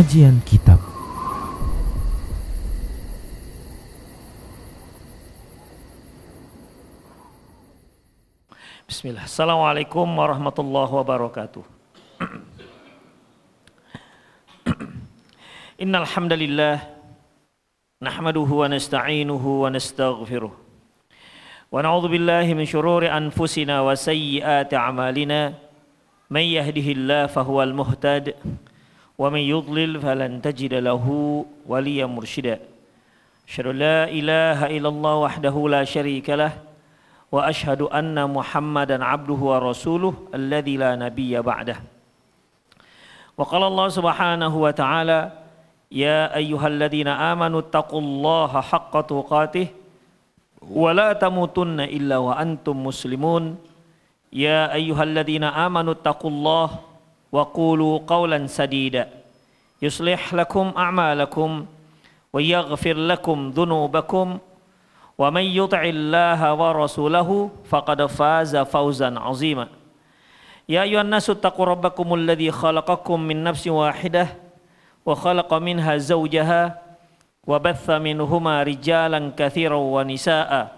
Kajian Kitab. Bismillah. Assalamualaikum warahmatullahi wabarakatuh. Innal hamdalillah nahmaduhu wa nasta'inuhu wa nastaghfiruh. Wa na'udzu billahi min shururi anfusina wa sayyiati a'malina. May yahdihillahu fahuwal muhtad wa may yudlil falan tajida lahu waliyyan mursyida. Asyhadu la ilaha illallah wahdahu la syarika lah wa ashhadu anna Muhammadan abduhu wa rasuluh alladzi la nabiyya ba'dah. Wa qala Allah subhanahu wa ta'ala ya ayyuhalladzina amanu taqullaha haqqa tuqatih wa la tamutunna illa wa antum muslimun. Ya ayyuhalladzina amanu taqullaha wa qulu qawlan sadida yuslih lakum a'malakum wa yaghfir lakum dhunubakum wa may yuti'illaha wa rasulahu faqad faza fawzan 'azima. Ya ayyuhan nasu taqu rabbakumul ladzi khalaqakum min nafsin wahidah wa khalaqa minha zawjaha wa batha minhuma rijalan katsiran wa nisaa'a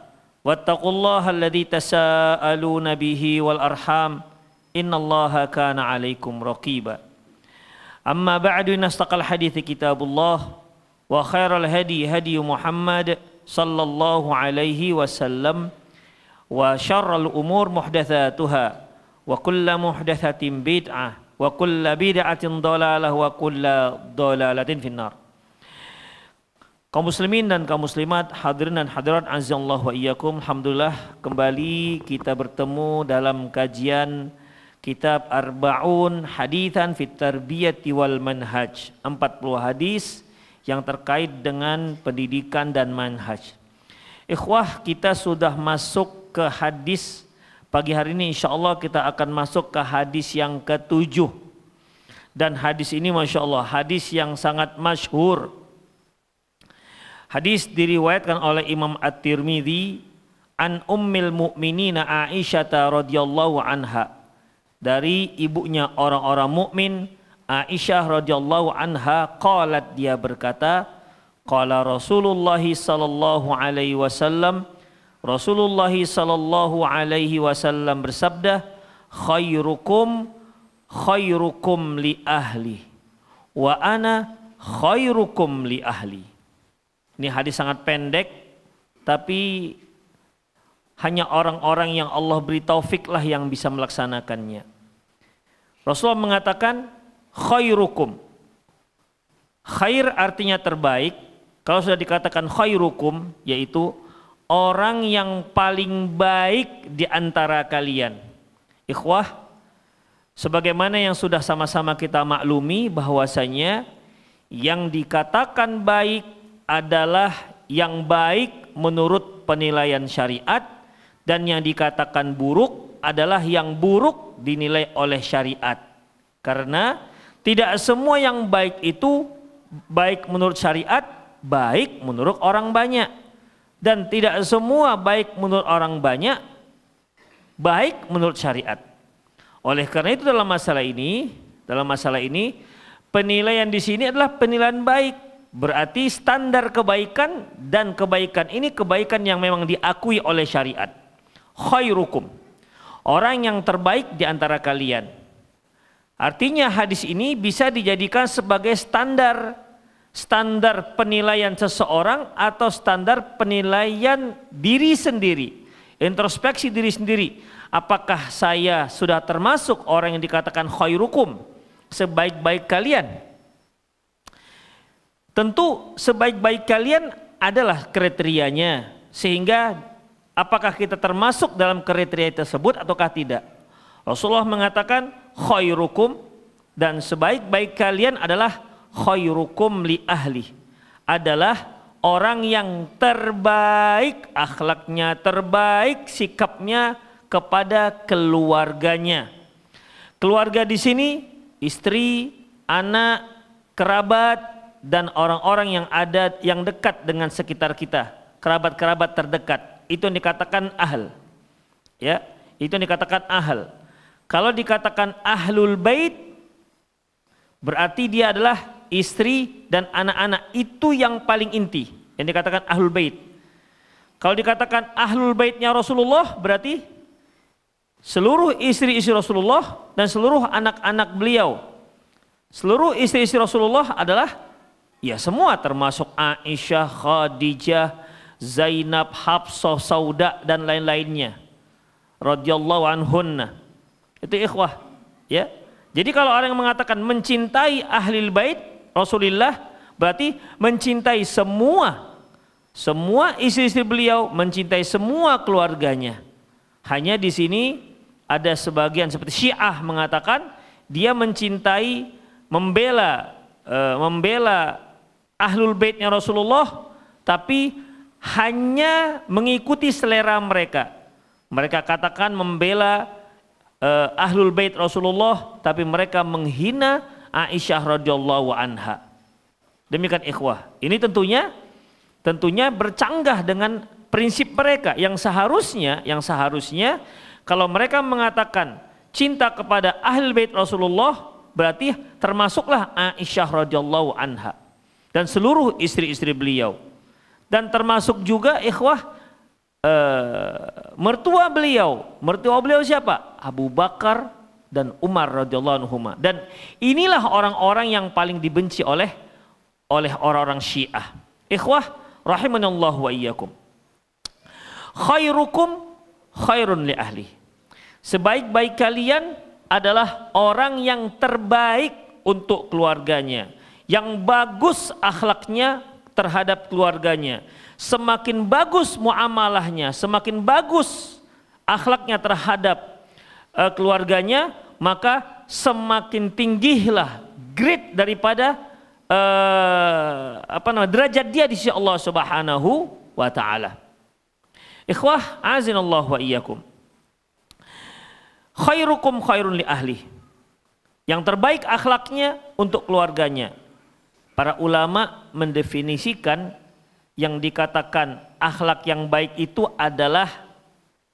wattaqullaha alladzi tasaaluna bihi wal arham innallaha kana 'alaikum raqiba. Amma ba'du, nastaqal hadithi kitabullah wa khairal hadi hadi Muhammad sallallahu alaihi wasallam wa syarrul umur muhdatsatuha wa kullu muhdatsatin bid'ah wa kullu bid'atin dhalalah wa kullu dhalalatin finnar. Kaum muslimin dan kaum muslimat, hadirin dan hadirat azallahu wa iyyakum. Alhamdulillah kembali kita bertemu dalam kajian kitab Arba'un Haditsan fit Tarbiyati wal Manhaj, 40 hadis yang terkait dengan pendidikan dan manhaj. Ikhwah, kita sudah masuk ke hadis pagi hari ini. Insyaallah kita akan masuk ke hadis yang ke-7. Dan hadis ini Masya Allah hadis yang sangat masyhur. Hadis diriwayatkan oleh Imam At-Tirmidzi an Ummil Mu'minina Aisyah radhiyallahu anha, dari ibunya orang-orang mukmin Aisyah radhiyallahu anha, qalat, dia berkata, qala Rasulullah sallallahu alaihi wasallam, Rasulullah sallallahu alaihi wasallam bersabda, khairukum khairukum li ahli wa ana khairukum li ahli. Ini hadis sangat pendek, tapi hanya orang-orang yang Allah beri taufiklah yang bisa melaksanakannya. Rasulullah mengatakan khairukum. Khair artinya terbaik. Kalau sudah dikatakan khairukum, yaitu orang yang paling baik di antara kalian. Ikhwah, sebagaimana yang sudah sama-sama kita maklumi bahwasanya yang dikatakan baik adalah yang baik menurut penilaian syariat, dan yang dikatakan buruk adalah yang buruk dinilai oleh syariat. Karena tidak semua yang baik itu baik menurut syariat, baik menurut orang banyak. Dan tidak semua baik menurut orang banyak, baik menurut syariat. Oleh karena itu dalam masalah ini penilaian di sini adalah penilaian baik. Berarti standar kebaikan, dan kebaikan ini kebaikan yang memang diakui oleh syariat. Khairukum, orang yang terbaik di antara kalian. Artinya hadis ini bisa dijadikan sebagai standar penilaian seseorang atau standar penilaian diri sendiri, introspeksi diri sendiri. Apakah saya sudah termasuk orang yang dikatakan khairukum, sebaik-baik kalian? Tentu sebaik-baik kalian adalah kriterianya, sehingga apakah kita termasuk dalam kriteria tersebut ataukah tidak. Rasulullah mengatakan khairukum, dan sebaik-baik kalian adalah khairukum li ahli, adalah orang yang terbaik akhlaknya, terbaik sikapnya kepada keluarganya. Keluarga di sini istri, anak, kerabat, dan orang-orang yang ada yang dekat dengan sekitar kita, kerabat-kerabat terdekat, itu yang dikatakan ahl. Ya, itu yang dikatakan ahl. Kalau dikatakan ahlul bait, berarti dia adalah istri dan anak-anak. Itu yang paling inti, yang dikatakan ahlul bait. Kalau dikatakan ahlul baitnya Rasulullah, berarti seluruh istri-istri Rasulullah dan seluruh anak-anak beliau. Seluruh istri-istri Rasulullah adalah ya semua, termasuk Aisyah, Khadijah, Zainab, Hafsah, Sauda dan lain-lainnya. Radhiyallahu anhunna. Itu ikhwah, ya. Jadi kalau orang yang mengatakan mencintai ahlul bait Rasulullah, berarti mencintai semua istri-istri beliau, mencintai semua keluarganya. Hanya di sini ada sebagian seperti Syiah mengatakan dia mencintai, membela ahlul baitnya Rasulullah, tapi hanya mengikuti selera mereka. Mereka katakan membela ahlul bait Rasulullah, tapi mereka menghina Aisyah radhiyallahu anha. Demikian ikhwah. Ini tentunya bercanggah dengan prinsip mereka yang seharusnya kalau mereka mengatakan cinta kepada ahlul bait Rasulullah, berarti termasuklah Aisyah radhiyallahu anha dan seluruh istri-istri beliau. Dan termasuk juga ikhwah mertua beliau siapa? Abu Bakar dan Umar radhiyallahu anhuma. Dan inilah orang-orang yang paling dibenci oleh orang-orang Syiah. Ikhwah rahimanallahu wa iyyakum. Khairukum khairun li ahli. Sebaik-baik kalian adalah orang yang terbaik untuk keluarganya, yang bagus akhlaknya terhadap keluarganya. Semakin bagus muamalahnya, semakin bagus akhlaknya terhadap keluarganya, maka semakin tinggilah grade daripada derajat dia di sisi Allah Subhanahu wa taala. Ikhwah azinallahu wa iyyakum. Khairukum khairun li ahli. Yang terbaik akhlaknya untuk keluarganya. Para ulama mendefinisikan yang dikatakan akhlak yang baik itu adalah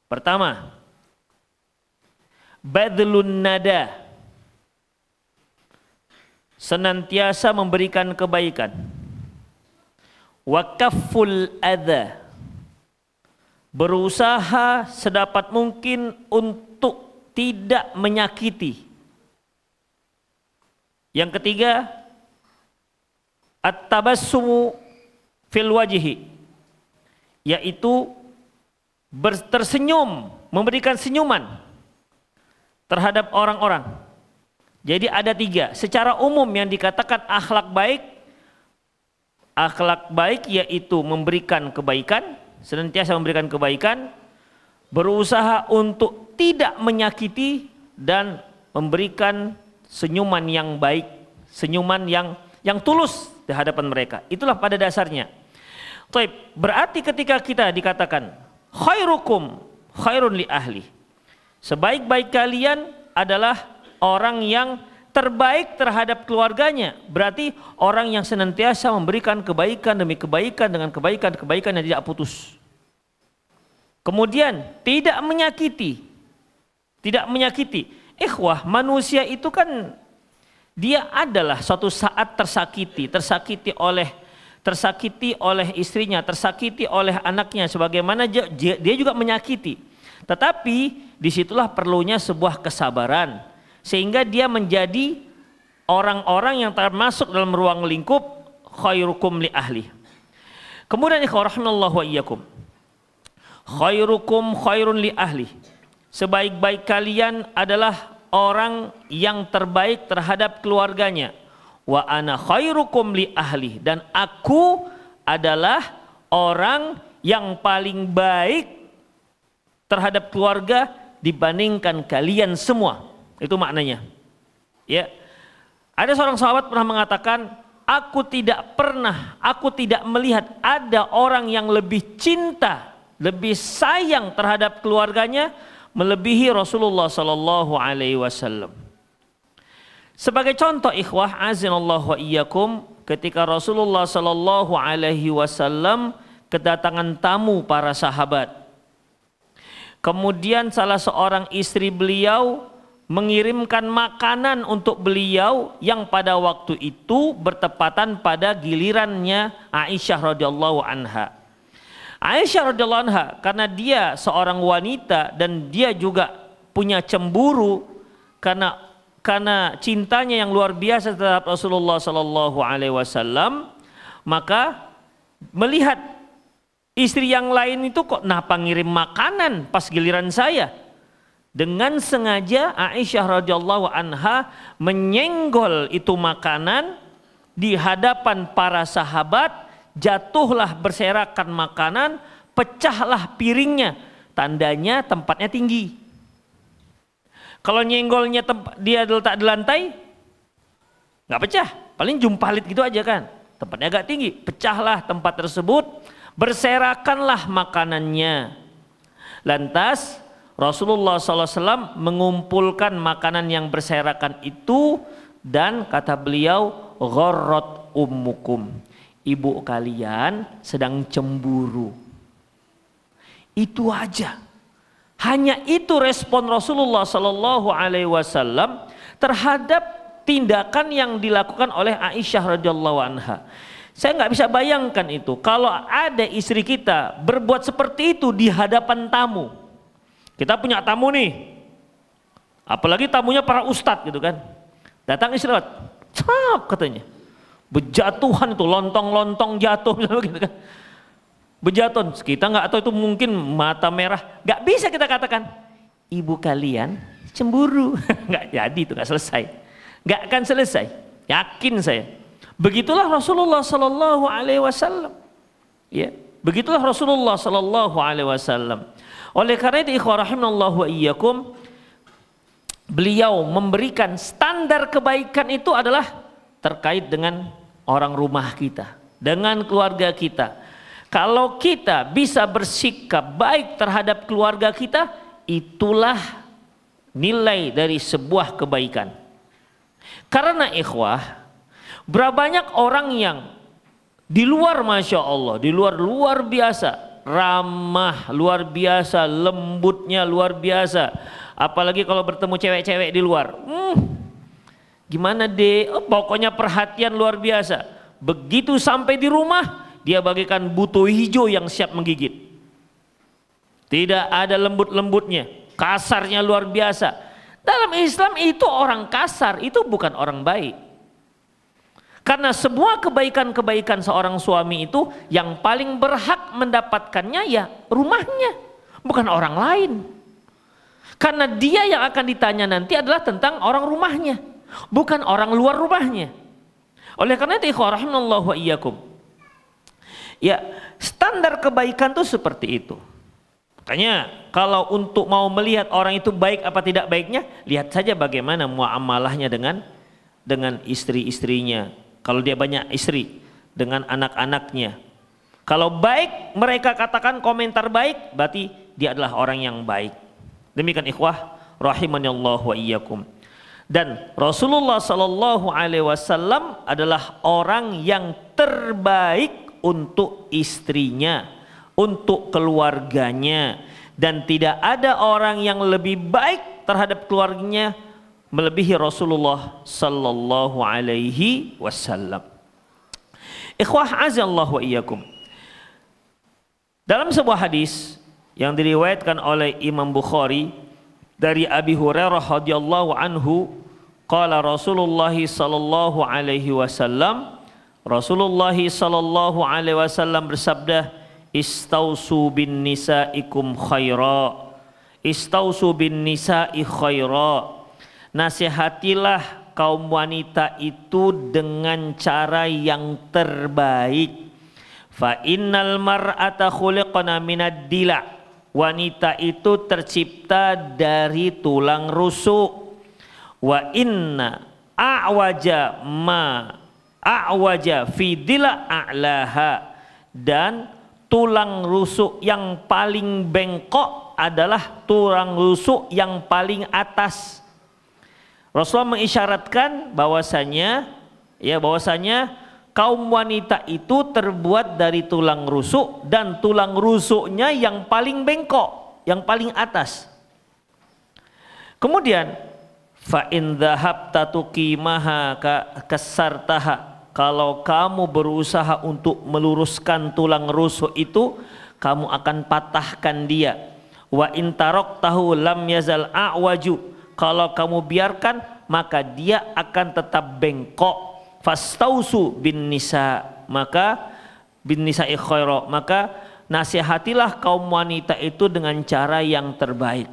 pertama, badlun nada, senantiasa memberikan kebaikan. Wa kafful adza, berusaha sedapat mungkin untuk tidak menyakiti. Yang ketiga, at-tabassumu fil wajhi, yaitu tersenyum, memberikan senyuman terhadap orang-orang. Jadi ada tiga secara umum yang dikatakan akhlak baik. Akhlak baik yaitu memberikan kebaikan, senantiasa memberikan kebaikan, berusaha untuk tidak menyakiti, dan memberikan senyuman yang baik, senyuman yang tulus di hadapan mereka. Itulah pada dasarnya. Taib, berarti ketika kita dikatakan khairukum khairun li ahli, sebaik-baik kalian adalah orang yang terbaik terhadap keluarganya, berarti orang yang senantiasa memberikan kebaikan demi kebaikan dengan kebaikan yang tidak putus. Kemudian tidak menyakiti. Ikhwah, manusia itu kan dia adalah suatu saat tersakiti oleh istrinya, tersakiti oleh anaknya, sebagaimana dia juga menyakiti. Tetapi disitulah perlunya sebuah kesabaran, sehingga dia menjadi orang-orang yang termasuk dalam ruang lingkup khairukum li ahli. Kemudian ikhwah rahimallahu wa iyyakum, khairukum khairun li ahli, sebaik-baik kalian adalah orang yang terbaik terhadap keluarganya. Wa ana khairukum li ahli, dan aku adalah orang yang paling baik terhadap keluarga dibandingkan kalian semua. Itu maknanya. Ya. Ada seorang sahabat pernah mengatakan, aku tidak melihat ada orang yang lebih cinta, lebih sayang terhadap keluarganya melebihi Rasulullah sallallahu alaihi wasallam. Sebagai contoh ikhwah azinallahu wa iyyakum, ketika Rasulullah sallallahu alaihi wasallam kedatangan tamu para sahabat. Kemudian salah seorang istri beliau mengirimkan makanan untuk beliau yang pada waktu itu bertepatan pada gilirannya Aisyah radhiyallahu anha. Aisyah radhiyallahu anha karena dia seorang wanita dan dia juga punya cemburu karena cintanya yang luar biasa terhadap Rasulullah sallallahu alaihi wasallam, maka melihat istri yang lain itu kok napa ngirim makanan pas giliran saya. Dengan sengaja Aisyah radhiyallahu anha menyenggol itu makanan di hadapan para sahabat, jatuhlah berserakan makanan, pecahlah piringnya, tandanya tempatnya tinggi. Kalau nyenggolnya dia letak di lantai, nggak pecah, paling jumpalit gitu aja kan, tempatnya agak tinggi, pecahlah tempat tersebut, berserakanlah makanannya. Lantas Rasulullah SAW mengumpulkan makanan yang berserakan itu dan kata beliau, gharrat ummukum, ibu kalian sedang cemburu. Itu aja. Hanya itu respon Rasulullah SAW terhadap tindakan yang dilakukan oleh Aisyah radhiyallahu anha. Saya nggak bisa bayangkan itu kalau ada istri kita berbuat seperti itu di hadapan tamu. Kita punya tamu nih, apalagi tamunya para ustadz gitu kan, datang istirahat, cap katanya, berjatuhan itu, lontong-lontong jatuh gitu kan, berjatuhan. Kita nggak tahu itu mungkin mata merah, nggak bisa kita katakan, ibu kalian cemburu, nggak jadi itu, nggak selesai, nggak akan selesai, yakin saya. Begitulah Rasulullah Sallallahu Alaihi Wasallam, ya, begitulah Rasulullah Sallallahu Alaihi Wasallam. Oleh karena itu ikhwah rahimanallah wa iyyakum, beliau memberikan standar kebaikan itu adalah terkait dengan orang rumah kita, dengan keluarga kita. Kalau kita bisa bersikap baik terhadap keluarga kita, itulah nilai dari sebuah kebaikan. Karena ikhwah, berapa banyak orang yang di luar masya Allah, di luar biasa, ramah, luar biasa, lembutnya luar biasa. Apalagi kalau bertemu cewek-cewek di luar, gimana deh, pokoknya perhatian luar biasa. Begitu sampai di rumah, dia bagikan buto hijau yang siap menggigit. Tidak ada lembut-lembutnya, kasarnya luar biasa. Dalam Islam itu orang kasar, itu bukan orang baik. Karena semua kebaikan-kebaikan seorang suami itu yang paling berhak mendapatkannya ya rumahnya, bukan orang lain. Karena dia yang akan ditanya nanti adalah tentang orang rumahnya, bukan orang luar rumahnya. Oleh karena itu ikhwah rahimanallah wa iyyakum, ya, standar kebaikan itu seperti itu. Makanya kalau untuk mau melihat orang itu baik apa tidak baiknya, lihat saja bagaimana muamalahnya dengan istri-istrinya. Kalau dia banyak istri, dengan anak-anaknya. Kalau baik, mereka katakan komentar baik, berarti dia adalah orang yang baik. Demikian ikhwah rahimanallah wa iyyakum. Dan Rasulullah sallallahu alaihi wasallam adalah orang yang terbaik untuk istrinya, untuk keluarganya, dan tidak ada orang yang lebih baik terhadap keluarganya melebihi Rasulullah sallallahu alaihi wasallam. Ikhwah azallahu wa iyyakum. Dalam sebuah hadis yang diriwayatkan oleh Imam Bukhari dari Abi Hurairah radhiyallahu anhu, qala Rasulullah sallallahu alaihi wasallam, Rasulullah sallallahu alaihi wasallam bersabda, istausu bin nisaikum khaira, istausu bin nisai khaira. Nasihatilah kaum wanita itu dengan cara yang terbaik. Fa innal mar'ata khuliqna minad dila. Wanita itu tercipta dari tulang rusuk. Wa inna a'waja ma a'waja fi dila a'laha. Dan tulang rusuk yang paling bengkok adalah tulang rusuk yang paling atas. Rasulullah mengisyaratkan bahwasanya kaum wanita itu terbuat dari tulang rusuk, dan tulang rusuknya yang paling bengkok, yang paling atas. Kemudian Fa in dhahabta tuqimaha kasartaha. Kalau kamu berusaha untuk meluruskan tulang rusuk itu, kamu akan patahkan dia. Wa in taraktahu lam yazal a'waju. Kalau kamu biarkan, maka dia akan tetap bengkok. Fastausu bin nisa, maka bin nisa'i khaira, maka nasihatilah kaum wanita itu dengan cara yang terbaik.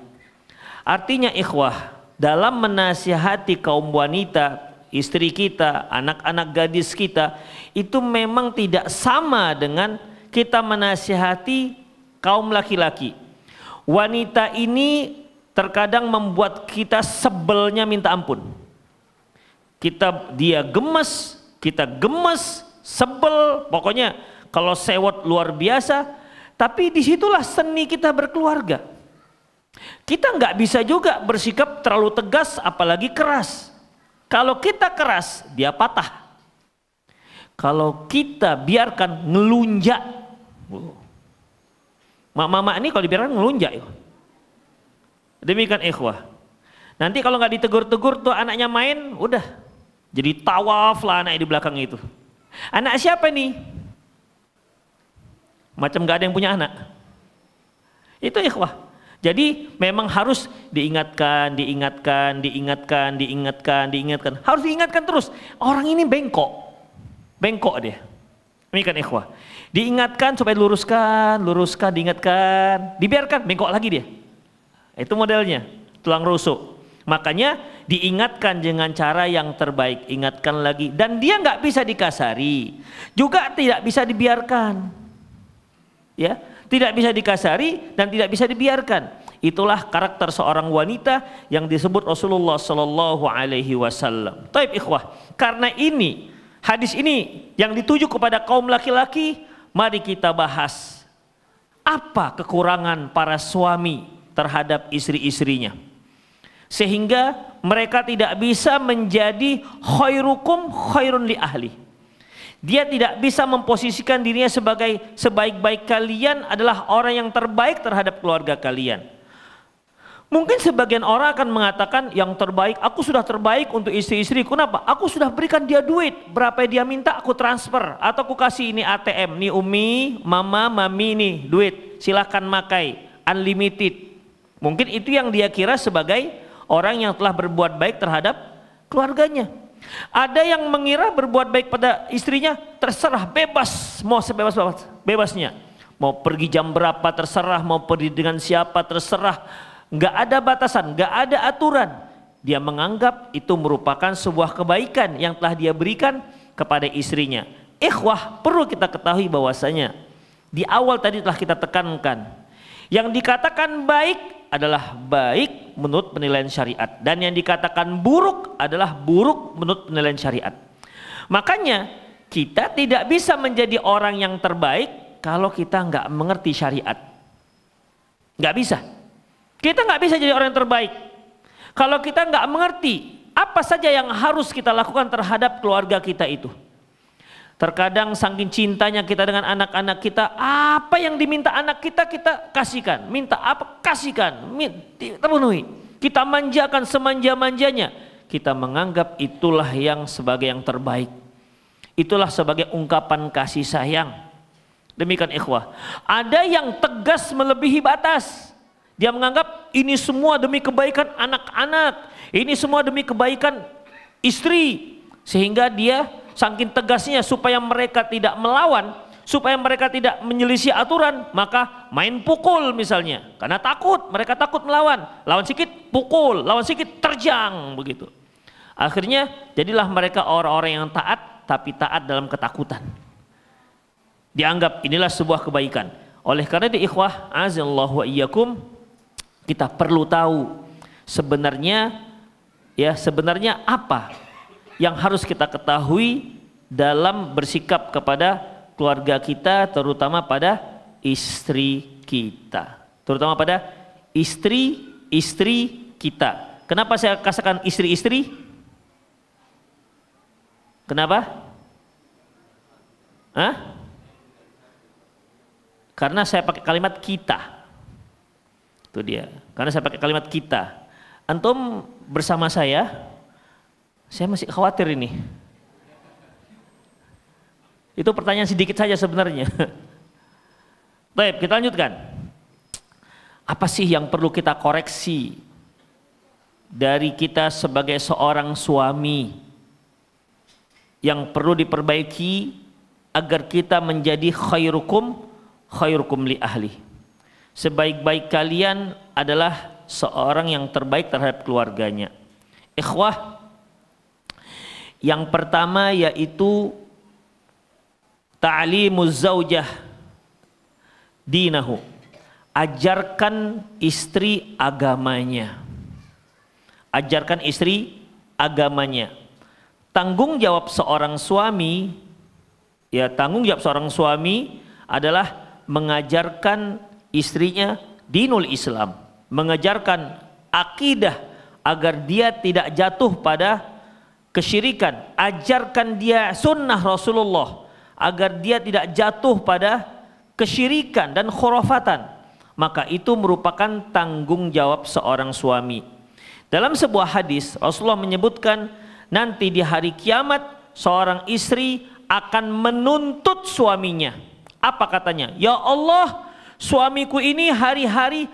Artinya ikhwah, dalam menasihati kaum wanita, istri kita, anak-anak gadis kita, itu memang tidak sama dengan kita menasihati kaum laki-laki. Wanita ini terkadang membuat kita sebelnya minta ampun. Dia gemes, kita gemes, sebel, pokoknya kalau sewot luar biasa. Tapi disitulah seni kita berkeluarga. Kita nggak bisa juga bersikap terlalu tegas, apalagi keras. Kalau kita keras, dia patah. Kalau kita biarkan ngelunjak, mama ini kalau dibiarkan ngelunjak, demikian ikhwah. Nanti kalau nggak ditegur-tegur tuh anaknya main, udah jadi tawaf lah anak di belakang itu. Anak siapa nih? Macam nggak ada yang punya anak. Itu ikhwah. Jadi memang harus diingatkan. Harus diingatkan terus. Orang ini bengkok dia. Demikian ikhwah. Diingatkan supaya luruskan, diingatkan, dibiarkan bengkok lagi dia. Itu modelnya tulang rusuk. Makanya diingatkan dengan cara yang terbaik, ingatkan lagi, dan dia nggak bisa dikasari, juga tidak bisa dibiarkan, ya, tidak bisa dikasari dan tidak bisa dibiarkan. Itulah karakter seorang wanita yang disebut Rasulullah Shallallahu Alaihi Wasallam. Taib ikhwah, karena ini hadis ini yang dituju kepada kaum laki-laki, mari kita bahas apa kekurangan para suami terhadap istri-istrinya. Sehingga mereka tidak bisa menjadi khairukum khairun li ahli. Dia tidak bisa memposisikan dirinya sebagai sebaik-baik kalian adalah orang yang terbaik terhadap keluarga kalian. Mungkin sebagian orang akan mengatakan yang terbaik, aku sudah terbaik untuk istri-istriku. Kenapa? Aku sudah berikan dia duit, berapa dia minta aku transfer, atau aku kasih ini ATM, nih Umi, Mama, Mami nih duit, silahkan makai, unlimited. Mungkin itu yang dia kira sebagai orang yang telah berbuat baik terhadap keluarganya. Ada yang mengira berbuat baik pada istrinya terserah, bebas, mau sebebas-bebasnya. Mau pergi jam berapa terserah, mau pergi dengan siapa terserah. Nggak ada batasan, nggak ada aturan. Dia menganggap itu merupakan sebuah kebaikan yang telah dia berikan kepada istrinya. Ikhwah, perlu kita ketahui bahwasanya di awal tadi telah kita tekankan, yang dikatakan baik adalah baik menurut penilaian syariat, dan yang dikatakan buruk adalah buruk menurut penilaian syariat. Makanya kita tidak bisa menjadi orang yang terbaik kalau kita nggak mengerti syariat. Nggak bisa. Kita nggak bisa jadi orang yang terbaik kalau kita nggak mengerti apa saja yang harus kita lakukan terhadap keluarga kita itu. Terkadang saking cintanya kita dengan anak-anak kita, apa yang diminta anak kita, kita kasihkan. Minta apa, kasihkan, terpenuhi. Kita manjakan semanja-manjanya. Kita menganggap itulah yang sebagai yang terbaik. Itulah sebagai ungkapan kasih sayang. Demikian ikhwah. Ada yang tegas melebihi batas. Dia menganggap ini semua demi kebaikan anak-anak. Ini semua demi kebaikan istri. Sehingga dia saking tegasnya supaya mereka tidak melawan, supaya mereka tidak menyelisih aturan, maka main pukul misalnya. Karena takut, mereka takut melawan. Lawan sedikit pukul, lawan sedikit terjang, begitu. Akhirnya jadilah mereka orang-orang yang taat, tapi taat dalam ketakutan. Dianggap inilah sebuah kebaikan. Oleh karena itu ikhwah, azallahu wa iyyakum, kita perlu tahu sebenarnya apa yang harus kita ketahui dalam bersikap kepada keluarga kita, terutama pada istri kita, terutama pada istri kita. Kenapa saya katakan istri-istri? Kenapa? Karena saya pakai kalimat kita. Itu dia. Karena saya pakai kalimat kita. Antum bersama saya masih khawatir ini. Itu pertanyaan sedikit saja sebenarnya. Baik, kita lanjutkan. Apa sih yang perlu kita koreksi dari kita sebagai seorang suami yang perlu diperbaiki agar kita menjadi khairukum li ahli. Sebaik-baik kalian adalah seorang yang terbaik terhadap keluarganya. Ikhwah, yang pertama yaitu ta'limuz zaujah dinahu. Ajarkan istri agamanya. Ajarkan istri agamanya. Tanggung jawab seorang suami, ya tanggung jawab seorang suami adalah mengajarkan istrinya dinul Islam, mengajarkan akidah agar dia tidak jatuh pada kesyirikan, ajarkan dia sunnah Rasulullah agar dia tidak jatuh pada kesyirikan dan khurafatan. Maka itu merupakan tanggung jawab seorang suami. Dalam sebuah hadis Rasulullah menyebutkan nanti di hari kiamat seorang istri akan menuntut suaminya. Apa katanya? Ya Allah, suamiku ini hari-hari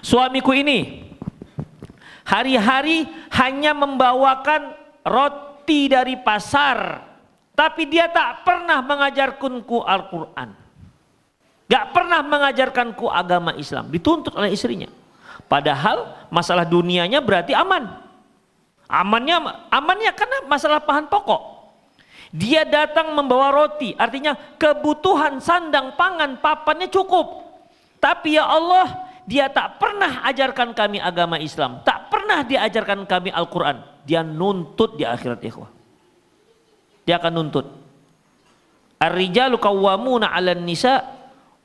suamiku ini hari-hari hanya membawakan roti dari pasar, tapi dia tak pernah mengajarkanku Al-Quran, gak pernah mengajarkanku agama Islam. Dituntut oleh istrinya. Padahal masalah dunianya berarti amannya karena masalah bahan pokok. Dia datang membawa roti, artinya kebutuhan sandang pangan papannya cukup. Tapi ya Allah, dia tak pernah ajarkan kami agama Islam, tak pernah diajarkan kami Al-Quran. Dia nuntut di akhirat, ikhwah. Dia akan nuntut. Ar-rijalu qawwamuna 'alan nisa.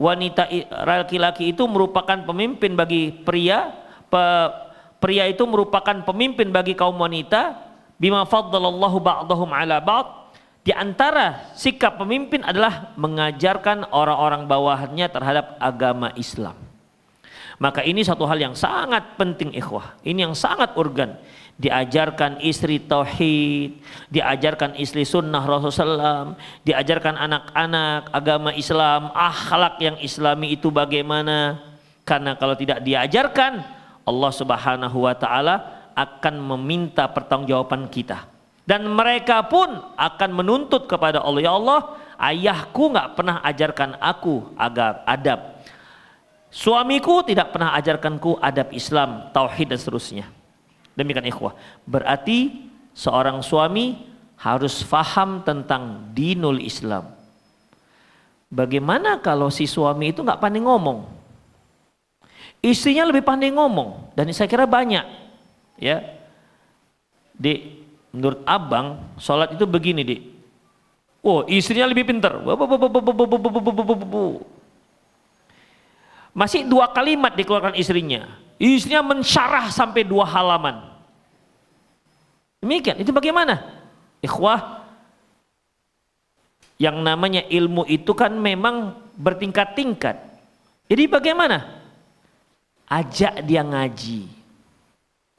Wanita laki-laki itu merupakan pemimpin bagi pria. Pria itu merupakan pemimpin bagi kaum wanita. Bima faddalallahu ba'dahum 'ala ba'd. Di antara sikap pemimpin adalah mengajarkan orang-orang bawahannya terhadap agama Islam. Maka ini satu hal yang sangat penting, ikhwah. Ini yang sangat urgen. Diajarkan istri tauhid, diajarkan istri sunnah Rasulullah SAW, diajarkan anak-anak agama Islam, akhlak yang Islami itu bagaimana. Karena kalau tidak diajarkan, Allah Subhanahu wa taala akan meminta pertanggungjawaban kita. Dan mereka pun akan menuntut kepada Allah, ya Allah, ayahku nggak pernah ajarkan aku agar adab. Suamiku tidak pernah ajarkanku adab Islam, tauhid dan seterusnya. Demikian ikhwah. Berarti seorang suami harus faham tentang dinul Islam. Bagaimana kalau si suami itu nggak pandai ngomong? Istrinya lebih pandai ngomong, dan saya kira banyak. Ya, menurut abang, sholat itu begini, Dik. Oh, istrinya lebih pintar. Masih 2 kalimat dikeluarkan istrinya. Istrinya mensyarah sampai 2 halaman. Demikian, itu bagaimana? Ikhwah, yang namanya ilmu itu kan memang bertingkat-tingkat. Jadi bagaimana? Ajak dia ngaji.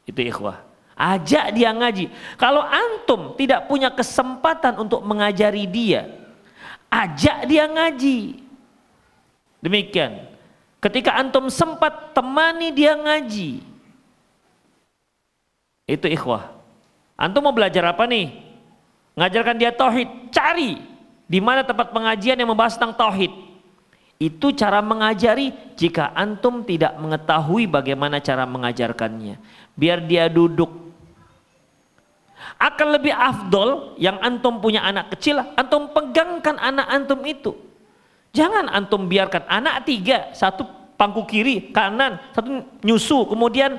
Itu ikhwah. Ajak dia ngaji. Kalau antum tidak punya kesempatan untuk mengajari dia, ajak dia ngaji. Demikian. Ketika antum sempat, temani dia ngaji. Itu ikhwah. Antum mau belajar apa nih? Ngajarkan dia tauhid. Cari di mana tempat pengajian yang membahas tentang tauhid. Itu cara mengajari jika antum tidak mengetahui bagaimana cara mengajarkannya. Biar dia duduk. Akan lebih afdol yang antum punya anak kecil, antum pegangkan anak antum itu. Jangan antum biarkan anak 3, 1 pangku kiri, kanan, 1 nyusu, kemudian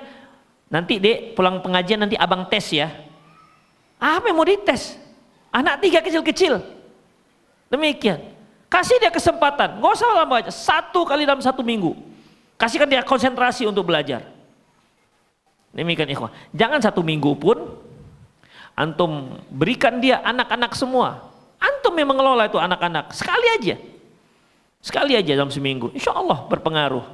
nanti dek pulang pengajian nanti abang tes ya. Apa yang mau dites? Anak 3 kecil-kecil. Demikian. Kasih dia kesempatan, nggak usah lama aja, 1 kali dalam 1 minggu. Kasihkan dia konsentrasi untuk belajar. Demikian ikhwah. Jangan 1 minggu pun antum berikan dia anak-anak semua. Antum yang mengelola itu anak-anak. Sekali aja dalam seminggu, insya Allah berpengaruh.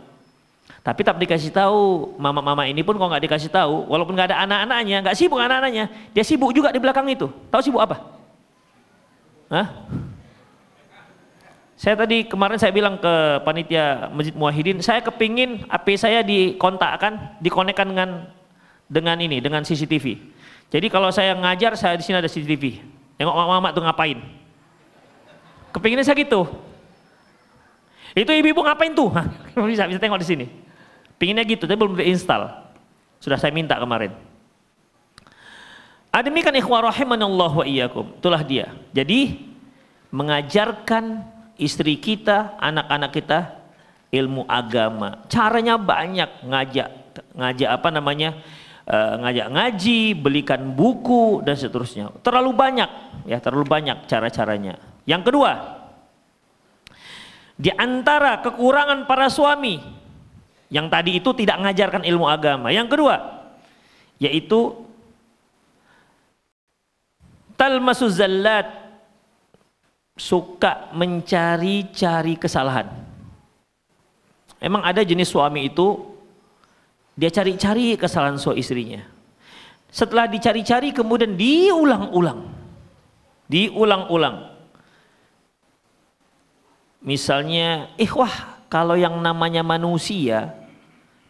Tapi tak dikasih tahu, mama-mama ini pun kalau nggak dikasih tahu, walaupun nggak ada anak-anaknya, nggak sibuk anak-anaknya, dia sibuk juga di belakang itu. Tahu sibuk apa? Hah? Kemarin saya bilang ke panitia Masjid Muwahhidin, saya kepingin HP saya dikonekkan dengan CCTV. Jadi kalau saya ngajar, saya di sini ada CCTV. Tengok mama-mama tuh ngapain. Kepinginnya saya gitu. Itu ibu-ibu ngapain tuh? Bisa tengok di sini. Pinginnya gitu, tapi belum diinstal. Sudah saya minta kemarin. Demikian ikhwah rahimanallah wa iyyakum. Itulah dia. Jadi mengajarkan istri kita, anak-anak kita ilmu agama. Caranya banyak, ngajak ngajak ngaji, belikan buku dan seterusnya. Terlalu banyak cara-caranya. Yang kedua, di antara kekurangan para suami yang tadi itu tidak mengajarkan ilmu agama. Yang kedua, yaitu talmasuz zallat, suka mencari-cari kesalahan. Emang ada jenis suami itu dia cari-cari kesalahan istrinya. Setelah dicari-cari kemudian diulang-ulang. Misalnya, kalau yang namanya manusia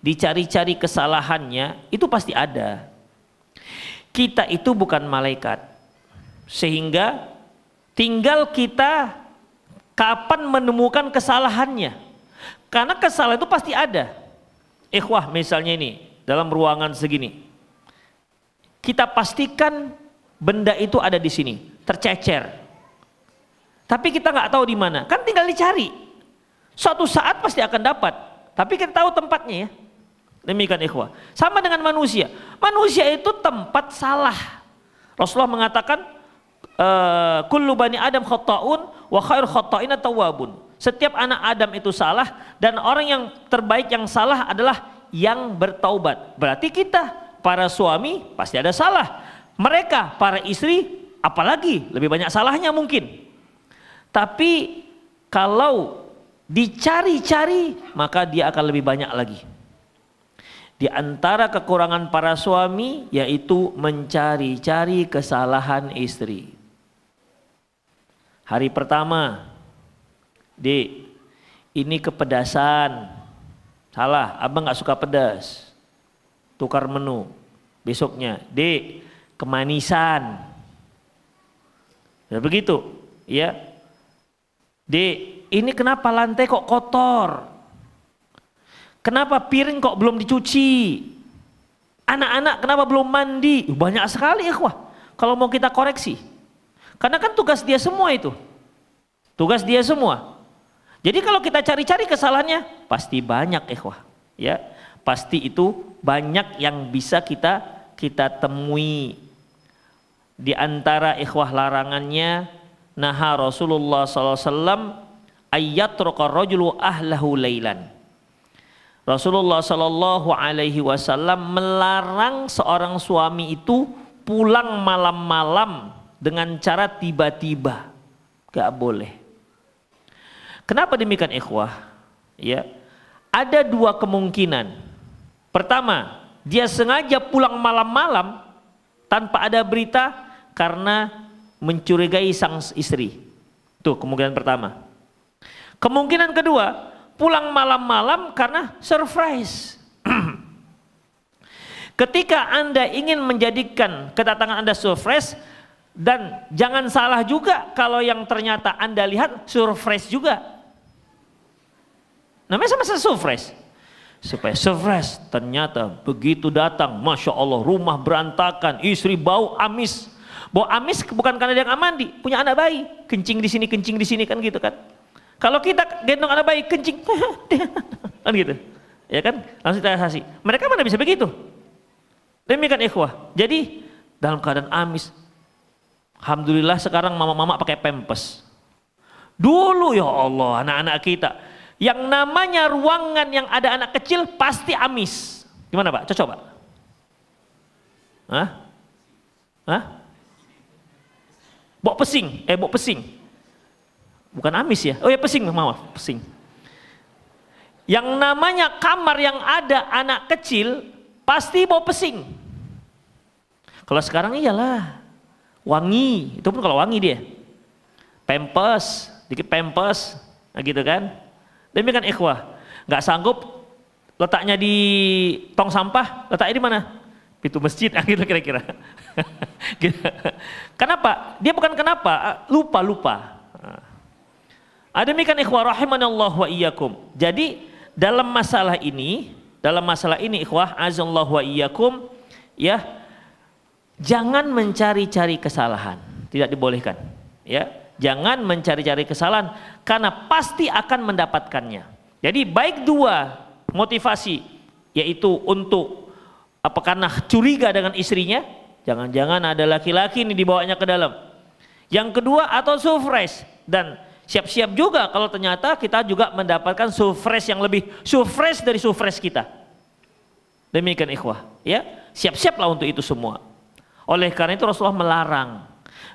dicari-cari kesalahannya itu pasti ada. Kita itu bukan malaikat, sehingga tinggal kita kapan menemukan kesalahannya. Karena kesalahan itu pasti ada. Misalnya ini dalam ruangan segini, kita pastikan benda itu ada di sini, tercecer. Tapi kita nggak tahu di mana, kan tinggal dicari. Suatu saat pasti akan dapat, tapi kita tahu tempatnya ya. Demikian ikhwah. Sama dengan manusia. Manusia itu tempat salah. Rasulullah mengatakan, kullu bani Adam khata'un wa khair khata'in at-tawwabun. Setiap anak Adam itu salah dan orang yang terbaik yang salah adalah yang bertaubat. Berarti kita para suami pasti ada salah. Mereka para istri apalagi lebih banyak salahnya mungkin. Tapi kalau dicari-cari maka dia akan lebih banyak lagi. Di antara kekurangan para suami yaitu mencari-cari kesalahan istri. Hari pertama, Dek, ini kepedasan. Salah, abang nggak suka pedas. Tukar menu. Besoknya, Dek, kemanisan. Ya begitu, ya. Dek, ini kenapa lantai kok kotor? Kenapa piring kok belum dicuci? Anak-anak kenapa belum mandi? Banyak sekali ikhwah. Kalau mau kita koreksi. Karena kan tugas dia semua itu. Tugas dia semua. Jadi kalau kita cari-cari kesalahannya, pasti banyak ikhwah. Ya, pasti itu banyak yang bisa kita temui. Di antara ikhwah larangannya, naha Rasulullah SAW ayyatruqa rajulu ahlahu lailan. Rasulullah Shallallahu Alaihi Wasallam melarang seorang suami itu pulang malam-malam dengan cara tiba-tiba, gak boleh. Kenapa demikian ikhwah? Ya, ada dua kemungkinan. Pertama, dia sengaja pulang malam-malam tanpa ada berita karena mencurigai sang istri. Itu kemungkinan pertama. Kemungkinan kedua, pulang malam-malam karena surprise. Ketika Anda ingin menjadikan kedatangan Anda surprise, dan jangan salah juga kalau yang ternyata Anda lihat surprise juga. Namanya sama-sama surprise. Supaya surprise, ternyata begitu datang, Masya Allah, rumah berantakan, istri bau amis. Bau amis bukan karena dia nggak mandi, punya anak bayi, kencing di sini kan gitu kan. Kalau kita gendong anak bayi kencing, kan gitu, ya kan, langsung sterilisasi. Mereka mana bisa begitu? Demikian ikhwah. Jadi dalam keadaan amis, alhamdulillah sekarang mama-mama pakai pampers. Dulu ya Allah, anak-anak kita, yang namanya ruangan yang ada anak kecil pasti amis. Gimana Pak? Cocok Pak? Hah? Bau pesing. Bukan amis ya? Oh ya pesing, maaf, pesing. Yang namanya kamar yang ada anak kecil pasti bau pesing. Kalau sekarang iyalah wangi, itu pun kalau wangi dia. Pampers, dikit pampers, nah gitu kan. Demikian ikhwah, nggak sanggup letaknya di tong sampah, letaknya di mana? Pintu masjid, gitu kira-kira. Gitu. Kenapa? Dia bukan kenapa, lupa. Demikian ikhwah rahimanallah wa iyyakum. Jadi dalam masalah ini ikhwah azallahu wa iyyakum, ya, jangan mencari-cari kesalahan, tidak dibolehkan, ya. Jangan mencari-cari kesalahan karena pasti akan mendapatkannya. Jadi baik dua motivasi, yaitu untuk karena curiga dengan istrinya, jangan-jangan ada laki-laki ini dibawanya ke dalam. Yang kedua atau surprise, dan siap-siap juga kalau ternyata kita juga mendapatkan surprise yang lebih surprise dari surprise kita. Demikian ikhwah, ya, siap-siaplah untuk itu semua. Oleh karena itu Rasulullah melarang,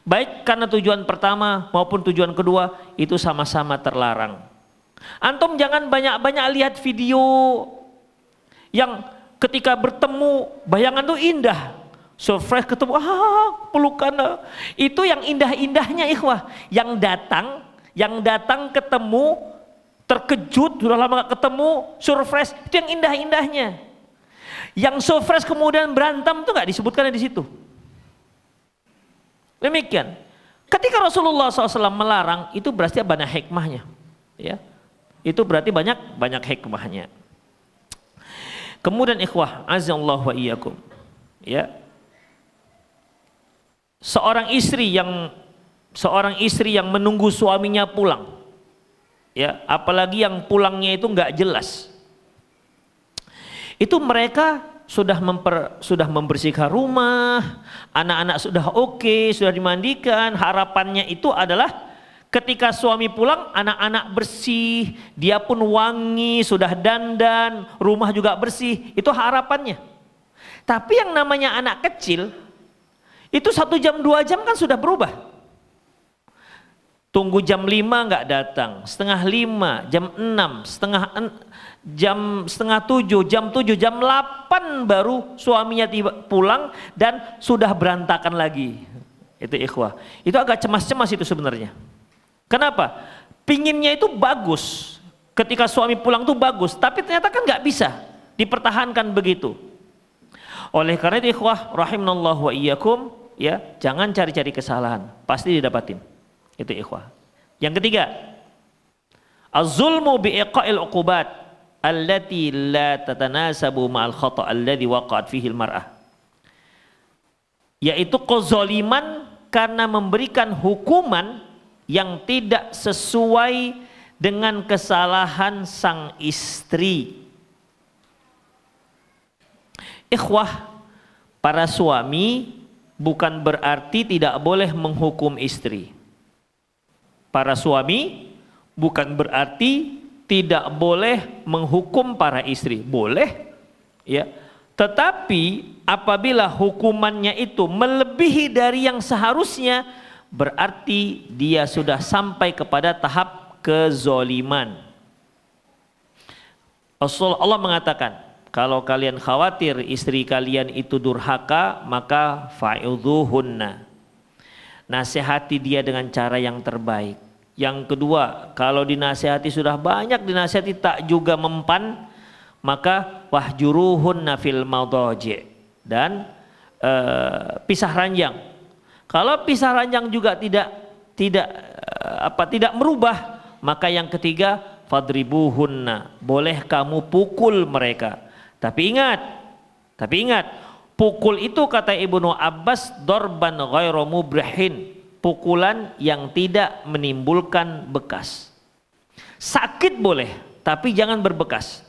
baik karena tujuan pertama maupun tujuan kedua itu sama-sama terlarang. Antum jangan banyak-banyak lihat video yang ketika bertemu bayangan tuh indah, surprise ketemu, pelukan, itu yang indah-indahnya ikhwah. Yang datang ketemu terkejut, sudah lama gak ketemu, surprise, itu yang indah-indahnya. Yang surprise kemudian berantem itu nggak disebutkan di situ. Demikian. Ketika Rasulullah SAW melarang, itu berarti banyak hikmahnya, ya. Itu berarti banyak hikmahnya. Kemudian ikhwah azallahu wa iyyakum, ya. Seorang istri yang menunggu suaminya pulang, ya, apalagi yang pulangnya itu nggak jelas. Itu mereka sudah membersihkan rumah, anak-anak sudah oke, sudah dimandikan. Harapannya itu adalah ketika suami pulang, anak-anak bersih, dia pun wangi, sudah dandan, rumah juga bersih. Itu harapannya. Tapi yang namanya anak kecil, itu 1 jam 2 jam kan sudah berubah. Tunggu jam 5 nggak datang, setengah 5, jam 6, setengah 7, jam 7, jam 8 baru suaminya pulang dan sudah berantakan lagi. Itu ikhwah. Itu agak cemas-cemas itu sebenarnya. Kenapa? Pinginnya itu bagus. Ketika suami pulang tuh bagus, tapi ternyata kan nggak bisa dipertahankan begitu. Oleh karena itu ikhwah rahimanallahu wa iyyakum, ya, jangan cari-cari kesalahan, pasti didapatin. Itu ikhwah. Yang ketiga, az-zulmu bi'iqa'il uqubat allati la tatanasabu ma'al khata' alladhi waqa'at fihi al-mar'ah. Yaitu kezaliman karena memberikan hukuman yang tidak sesuai dengan kesalahan sang istri. Ikhwah, para suami bukan berarti tidak boleh menghukum istri. Para suami bukan berarti tidak boleh menghukum para istri. Boleh, ya. Tetapi apabila hukumannya itu melebihi dari yang seharusnya, berarti dia sudah sampai kepada tahap kezoliman. Allah mengatakan, kalau kalian khawatir istri kalian itu durhaka, maka fa'idhuhunna. Nasihati dia dengan cara yang terbaik. Yang kedua, kalau dinasihati sudah banyak dinasihati tak juga mempan, maka wahjuruhunna fil madaji', dan pisah ranjang. Kalau pisah ranjang juga tidak merubah, maka yang ketiga fadribuhunna, boleh kamu pukul mereka. Tapi ingat, pukul itu kata Ibnu Abbas dorban ghairu mubrihin, pukulan yang tidak menimbulkan bekas. Sakit boleh, tapi jangan berbekas.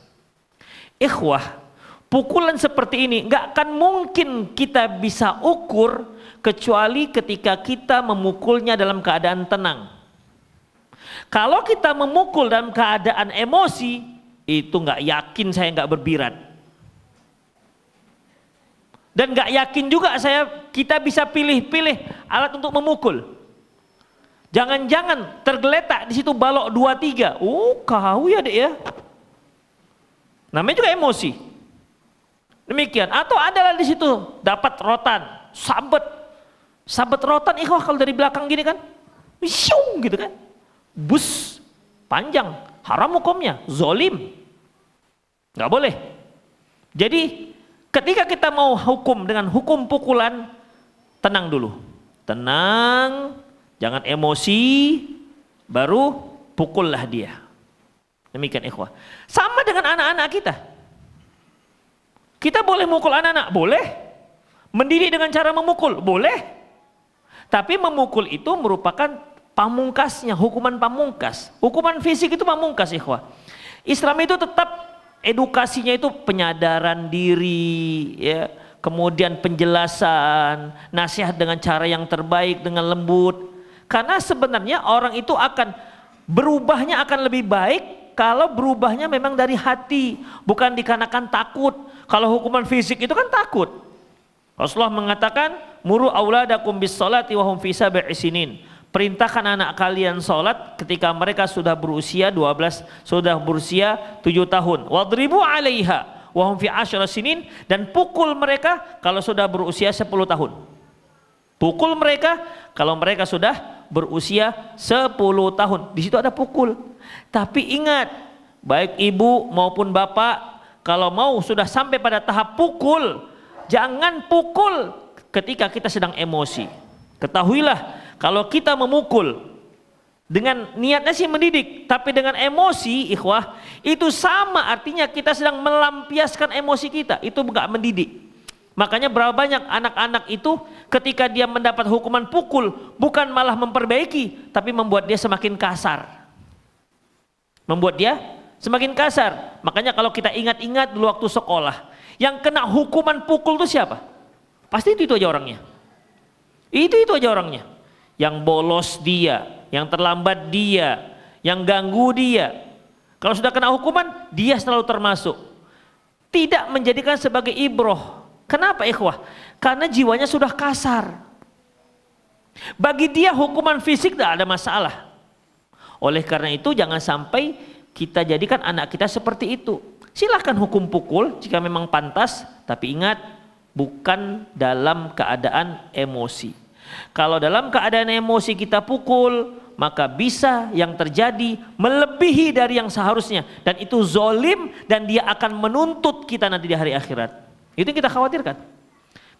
Ikhwah, pukulan seperti ini nggak akan mungkin kita bisa ukur kecuali ketika kita memukulnya dalam keadaan tenang. Kalau kita memukul dalam keadaan emosi, itu nggak yakin saya nggak berbirat. Dan nggak yakin juga kita bisa pilih-pilih alat untuk memukul. Jangan-jangan tergeletak di situ balok 2-3. Oh, kau ya dek ya. Namanya juga emosi. Demikian. Atau adalah di situ dapat rotan, sabet rotan, ikhwah kalau dari belakang gini kan, syung gitu kan, bus panjang, haram hukumnya, zolim, nggak boleh. Jadi ketika kita mau hukum dengan hukum pukulan, tenang dulu, tenang, jangan emosi, baru pukullah dia. Demikian ikhwah. Sama dengan anak-anak kita. Kita boleh mukul anak-anak, boleh. Mendidik dengan cara memukul, boleh. Tapi memukul itu merupakan pamungkasnya, hukuman pamungkas. Hukuman fisik itu pamungkas, ikhwah. Islam itu tetap edukasinya itu penyadaran diri, ya, kemudian penjelasan, nasihat dengan cara yang terbaik, dengan lembut. Karena sebenarnya orang itu akan berubahnya akan lebih baik kalau berubahnya memang dari hati, bukan dikarenakan takut. Kalau hukuman fisik itu kan takut. Rasulullah mengatakan, muru auladakum bis salati wa hum fi sab'i sinin. Perintahkan anak kalian salat ketika mereka sudah berusia 12, sudah berusia 7 tahun. Wadribu 'alaiha wa hum fi 10 sinin, dan pukul mereka kalau sudah berusia 10 tahun. Pukul mereka kalau mereka sudah berusia 10 tahun. Di situ ada pukul. Tapi ingat, baik ibu maupun bapak, kalau mau sudah sampai pada tahap pukul, jangan pukul ketika kita sedang emosi. Ketahuilah, kalau kita memukul dengan niatnya sih mendidik, tapi dengan emosi, ikhwah, itu sama artinya kita sedang melampiaskan emosi kita. Itu enggak mendidik. Makanya berapa banyak anak-anak itu ketika dia mendapat hukuman pukul, bukan malah memperbaiki, tapi membuat dia semakin kasar. Membuat dia semakin kasar. Makanya kalau kita ingat-ingat dulu waktu sekolah, yang kena hukuman pukul itu siapa? Pasti itu aja orangnya. Itu aja orangnya. Yang bolos dia, yang terlambat dia, yang ganggu dia. Kalau sudah kena hukuman, dia selalu termasuk. Tidak menjadikan sebagai ibroh. Kenapa ikhwah? Karena jiwanya sudah kasar. Bagi dia hukuman fisik tidak ada masalah. Oleh karena itu jangan sampai kita jadikan anak kita seperti itu. Silakan hukum pukul jika memang pantas, tapi ingat, bukan dalam keadaan emosi. Kalau dalam keadaan emosi kita pukul, maka bisa yang terjadi melebihi dari yang seharusnya, dan itu zolim, dan dia akan menuntut kita nanti di hari akhirat. Itu yang kita khawatirkan.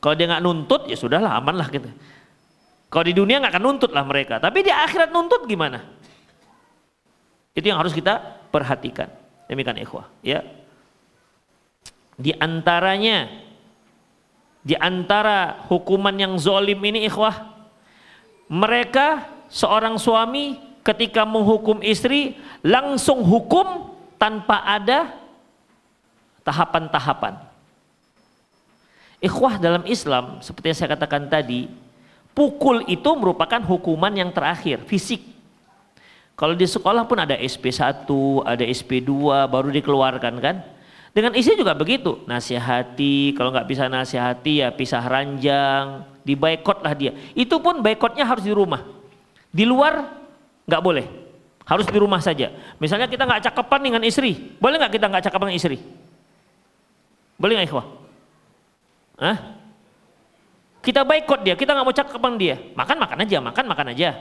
Kalau dia nggak nuntut, ya sudahlah, aman lah kita. Kalau di dunia nggak akan nuntut lah mereka, tapi di akhirat nuntut gimana? Itu yang harus kita perhatikan. Demikian ikhwah, ya. Di antara hukuman yang zolim ini ikhwah, mereka seorang suami ketika menghukum istri langsung hukum tanpa ada tahapan-tahapan. Ikhwah, dalam Islam seperti yang saya katakan tadi, pukul itu merupakan hukuman yang terakhir, fisik. Kalau di sekolah pun ada SP1, ada SP2 baru dikeluarkan kan. Dengan istri juga begitu, nasihati, kalau nggak bisa nasihati ya pisah ranjang, diboikot lah dia. Itu pun boikotnya harus di rumah. Di luar nggak boleh, harus di rumah saja. Misalnya kita nggak cakapan dengan istri, boleh nggak kita nggak cakapan dengan istri? Boleh nggak ikhwah? Hah? Kita boikot dia, kita nggak mau cakapan dia, makan aja,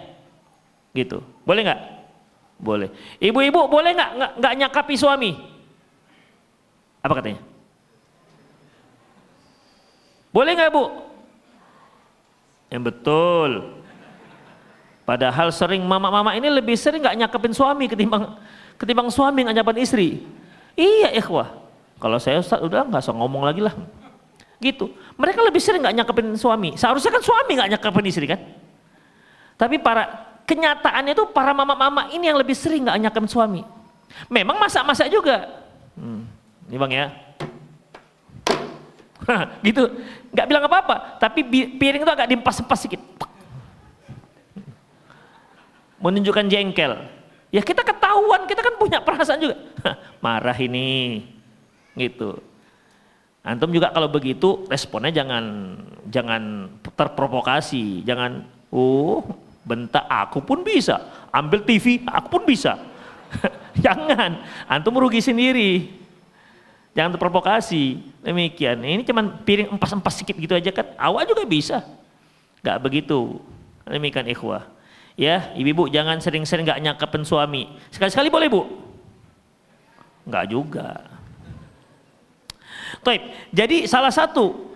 gitu. Boleh nggak? Boleh. Ibu-ibu boleh nggak nyakapi suami? Apa katanya? Boleh nggak bu? Yang betul. Padahal sering mama-mama ini lebih sering nggak nyakapin suami ketimbang suami nggak nyakapin istri. Iya ikhwah. Kalau saya udah nggak usah ngomong lagi lah. Gitu. Mereka lebih sering nggak nyakapin suami. Seharusnya kan suami nggak nyakapin istri kan? Tapi kenyataannya itu para mama-mama ini yang lebih sering nggak nyakapin suami. Memang masak-masak juga. Ini bang ya. Gitu. Nggak bilang apa-apa. Tapi piring itu agak dimpas-pas sedikit. Menunjukkan jengkel. Ya kita ketahuan, kita kan punya perasaan juga. Marah ini. Gitu. Antum juga kalau begitu responnya jangan terprovokasi, jangan bentak aku pun bisa, ambil TV aku pun bisa. Jangan, antum merugi sendiri. Jangan terprovokasi. Demikian. Ini cuman piring empas-empas sedikit gitu aja kan. Awak juga bisa. Gak begitu. Demikian ikhwah. Ya, ibu-ibu jangan sering-sering gak nyakapin suami. Sekali-sekali boleh bu? Enggak juga. Jadi salah satu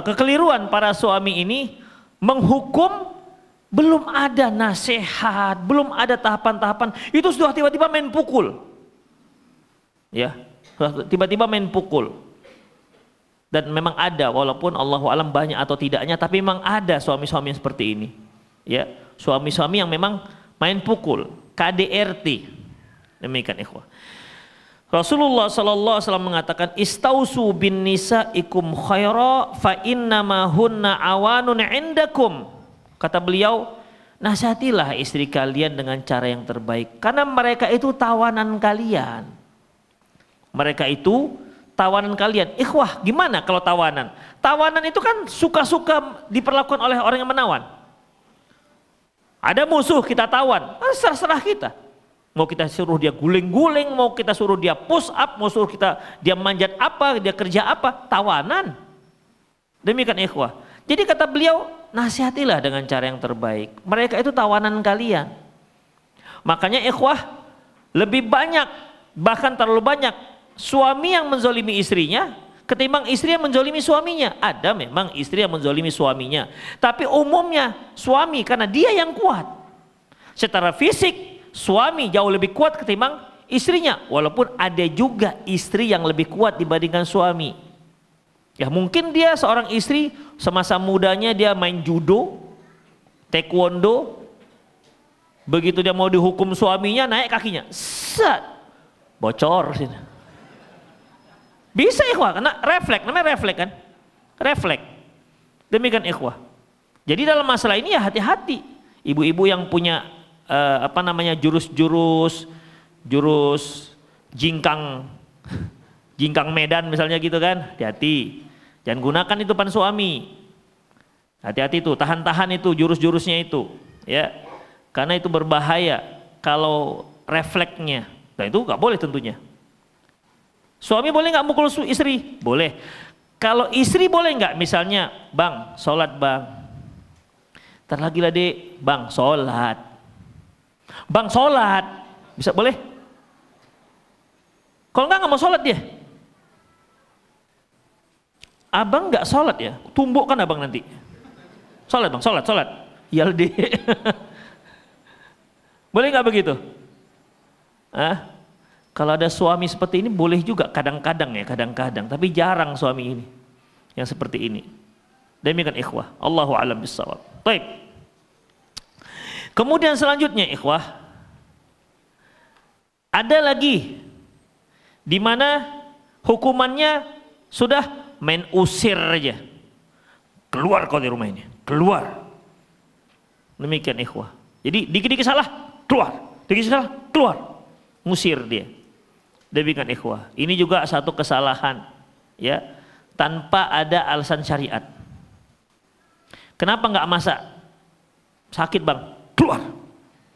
kekeliruan para suami ini menghukum, belum ada nasihat, belum ada tahapan-tahapan, itu sudah tiba-tiba main pukul. Ya, tiba-tiba main pukul. Dan memang ada, walaupun Allahu alam banyak atau tidaknya, tapi memang ada suami-suami yang seperti ini. Ya, suami-suami yang memang main pukul, KDRT. Demikian ikhwah. Rasulullah sallallahu alaihi wasallam mengatakan, "Istausu bin nisaikum khaira fa innama hunna awanun 'indakum." Kata beliau, nasihatilah istri kalian dengan cara yang terbaik, karena mereka itu tawanan kalian. Mereka itu tawanan kalian. Ikhwah, gimana kalau tawanan? Tawanan itu kan suka-suka diperlakukan oleh orang yang menawan. Ada musuh kita tawan, serah kita. Mau kita suruh dia guling-guling, mau kita suruh dia push up, mau suruh dia manjat apa, dia kerja apa, tawanan. Demikian ikhwah. Jadi kata beliau, nasihatilah dengan cara yang terbaik. Mereka itu tawanan kalian. Makanya ikhwah, lebih banyak, bahkan terlalu banyak suami yang menzolimi istrinya ketimbang istri yang menzolimi suaminya. Ada memang istri yang menzolimi suaminya, tapi umumnya suami, karena dia yang kuat. Secara fisik, suami jauh lebih kuat ketimbang istrinya, walaupun ada juga istri yang lebih kuat dibandingkan suami. Ya mungkin dia seorang istri semasa mudanya dia main judo, taekwondo, begitu dia mau dihukum suaminya naik kakinya, set, bocor sini. Bisa ikhwah, karena refleks, namanya refleks kan, refleks. Demikian ikhwah. Jadi dalam masalah ini ya hati-hati. Ibu-ibu yang punya jurus jingkang Medan misalnya gitu kan, hati-hati, jangan gunakan itu pan suami, hati-hati itu, tahan-tahan itu jurus-jurusnya itu, ya, karena itu berbahaya kalau refleksnya. Nah itu nggak boleh tentunya. Suami boleh nggak mukul istri? Boleh. Kalau istri boleh nggak, misalnya, bang, sholat bang, ntar lagi lah dek, bang, sholat. Bang sholat, bisa boleh? Kalau nggak mau sholat dia, abang nggak sholat ya, tumbuk kan abang nanti. Sholat bang, sholat. Yal deh. Boleh nggak begitu? Kalau ada suami seperti ini boleh juga kadang-kadang ya, kadang-kadang, tapi jarang suami ini yang seperti ini. Demikian ikhwah, Allahu a'lam bishawab. Baik. Kemudian selanjutnya ikhwah, ada lagi di mana hukumannya sudah main usir aja. Keluar kau dari rumah ini, keluar. Demikian ikhwah. Jadi dikit-dikit salah, keluar. Dikit salah, keluar. Ngusir dia. Demikian ikhwah. Ini juga satu kesalahan, ya, tanpa ada alasan syariat. Kenapa nggak masak? Sakit bang, keluar.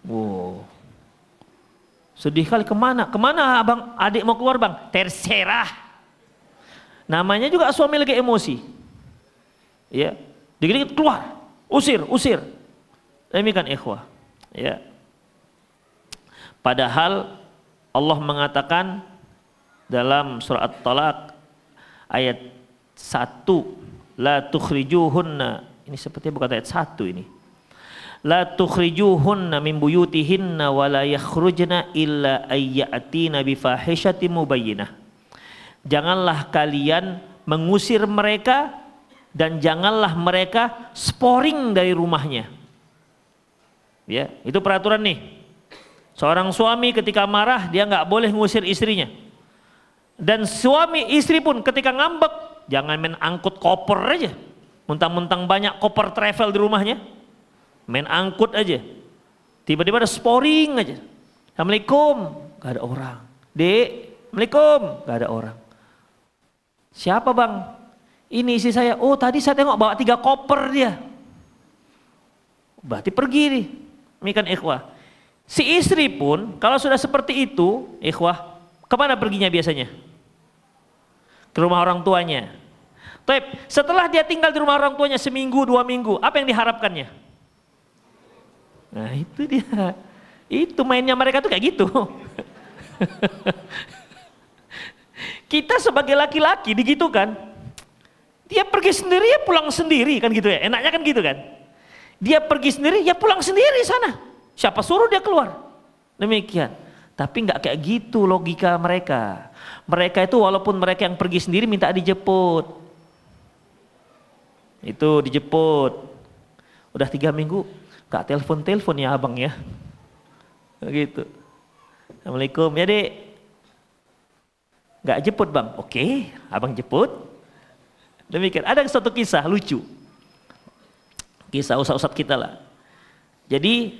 Wow. Sedih kali, kemana abang adik mau keluar bang? Terserah. Namanya juga suami lagi emosi. Ya, dikit-dikit keluar, usir. Demikian ikhwah. Ya. Padahal Allah mengatakan dalam surah At-Talaq ayat 1, la tukhrijuhunna, ini sepertinya bukan ayat 1 ini. La tukhrijuhunna min buyutihinna wa la yakhrujna illa ayyatina bifahishatin mubayyinah. Janganlah kalian mengusir mereka dan janganlah mereka sporing dari rumahnya. Ya, itu peraturan nih. Seorang suami ketika marah dia nggak boleh ngusir istrinya. Dan suami istri pun ketika ngambek jangan main angkut koper aja. Mentang-mentang banyak koper travel di rumahnya, main angkut aja. Tiba-tiba ada sporing aja. Assalamualaikum, gak ada orang. Dek, Assalamualaikum, gak ada orang. Siapa bang? Ini istri saya. Oh tadi saya tengok bawa 3 koper dia. Berarti pergi nih. Demikian ikhwah. Si istri pun kalau sudah seperti itu, ikhwah, kemana perginya biasanya? ke rumah orang tuanya. Tapi setelah dia tinggal di rumah orang tuanya seminggu, 2 minggu, apa yang diharapkannya? Nah itu dia. Itu mainnya mereka tuh kayak gitu. Kita sebagai laki-laki digitukan. Dia pergi sendiri ya pulang sendiri kan gitu ya. Enaknya kan gitu kan. Dia pergi sendiri ya pulang sendiri sana. Siapa suruh dia keluar? Demikian. Tapi nggak kayak gitu logika mereka. Mereka itu walaupun mereka yang pergi sendiri minta dijemput. Itu dijemput. Udah 3 minggu gak telepon ya abang ya. Gitu. Assalamualaikum ya dek. Gak jemput bang. Oke, abang jemput. Demikian. Ada suatu kisah lucu. Kisah ustaz-ustaz kita lah. Jadi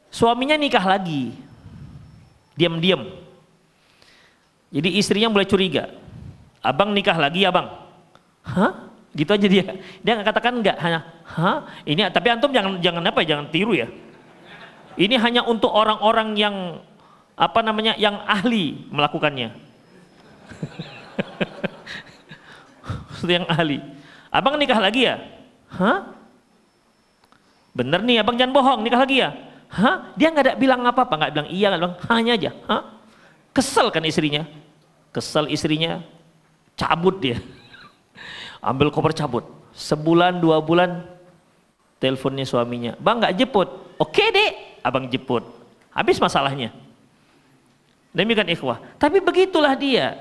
suaminya nikah lagi. Diam-diam. Jadi istrinya mulai curiga. Abang nikah lagi ya bang? Hah? Gitu aja dia. Dia nggak katakan enggak, hanya hah? Ini tapi antum jangan apa ya, jangan tiru ya. Ini hanya untuk orang-orang yang apa namanya, yang ahli melakukannya. Yang ahli. Abang nikah lagi ya? Hah? Bener nih, abang jangan bohong, nikah lagi ya? Hah? Dia nggak ada bilang apa-apa, nggak bilang iya, nggak bilang hanya aja. Hah? Kesel kan istrinya? Kesel istrinya, cabut dia. Ambil koper cabut. Sebulan 2 bulan teleponnya suaminya, bang nggak jemput? Oke dek, abang jemput. Habis masalahnya. Demikian ikhwah. Tapi begitulah dia.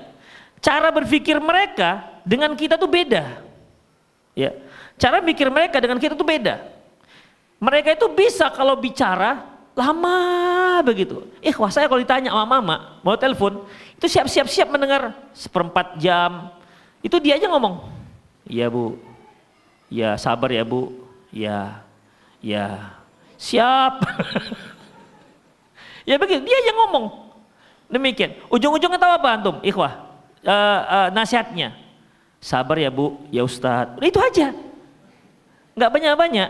Cara berpikir mereka dengan kita tuh beda. Ya. Cara pikir mereka dengan kita tuh beda. Mereka itu bisa kalau bicara lama begitu. Ikhwah, saya kalau ditanya sama mama mau telepon, itu siap mendengar 1/4 jam. Itu dia aja ngomong. Iya bu, ya sabar ya bu, ya siap. Ya begitu, dia yang ngomong. Demikian, ujung-ujungnya tahu apa antum, ikhwah? Nasihatnya, sabar ya bu, ya ustadz. Itu aja, nggak banyak-banyak.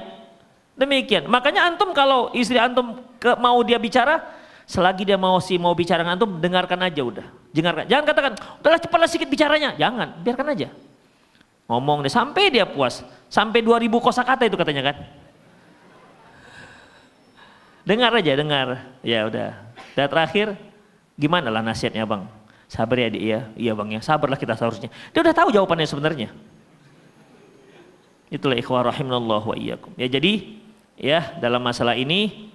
Demikian, makanya antum kalau istri antum mau dia bicara, selagi dia mau bicara dengan antum, dengarkan aja udah. Jangan katakan, udahlah cepatlah sedikit bicaranya. Jangan, biarkan aja. Ngomong deh sampai dia puas. Sampai 2000 kosakata itu katanya kan. Dengar aja, dengar. Ya udah. Dan terakhir, gimana lah nasihatnya bang? Sabar ya adik ya. Iya bang ya, sabarlah kita seharusnya. Dia udah tahu jawabannya sebenarnya. Itulah ikhwah rahimanallah wa iyyakum. Ya jadi, ya dalam masalah ini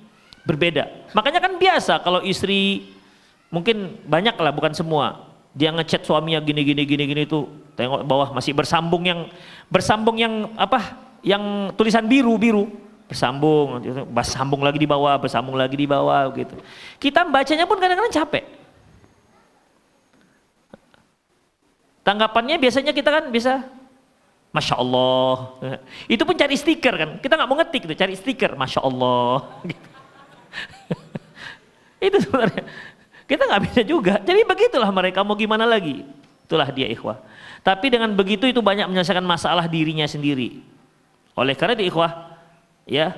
berbeda. Makanya kan biasa kalau istri, mungkin banyak lah, bukan semua. Dia ngechat suaminya gini itu, tengok bawah masih bersambung yang apa? Yang tulisan biru bersambung lagi di bawah gitu. Kita bacanya pun kadang-kadang capek. Tanggapannya biasanya kita kan bisa, Masya Allah. Itu pun cari stiker kan. Kita nggak mau ngetik tuh, cari stiker, Masya Allah. Gitu. Itu sebenarnya. Kita nggak bisa juga. Jadi begitulah mereka, mau gimana lagi. Itulah dia ikhwah. Tapi dengan begitu itu banyak menyelesaikan masalah dirinya sendiri. Oleh karena itu ikhwah, ya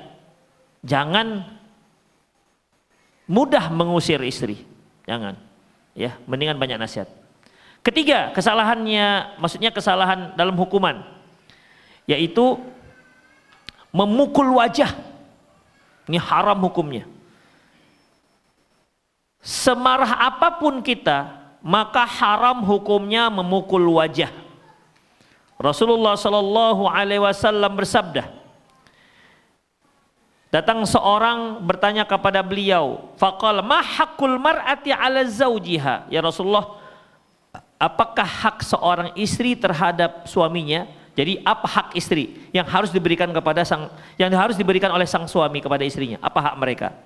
jangan mudah mengusir istri. Jangan. Ya, mendingan banyak nasihat. Ketiga, kesalahannya, maksudnya kesalahan dalam hukuman, yaitu memukul wajah. Ini haram hukumnya. Semarah apapun kita, maka haram hukumnya memukul wajah. Rasulullah Shallallahu Alaihi Wasallam bersabda, datang seorang bertanya kepada beliau, faqala ma haqqul mar'ati 'ala zawjiha, ya Rasulullah, apakah hak seorang istri terhadap suaminya? Jadi apa hak istri yang harus diberikan oleh sang suami kepada istrinya? Apa hak mereka?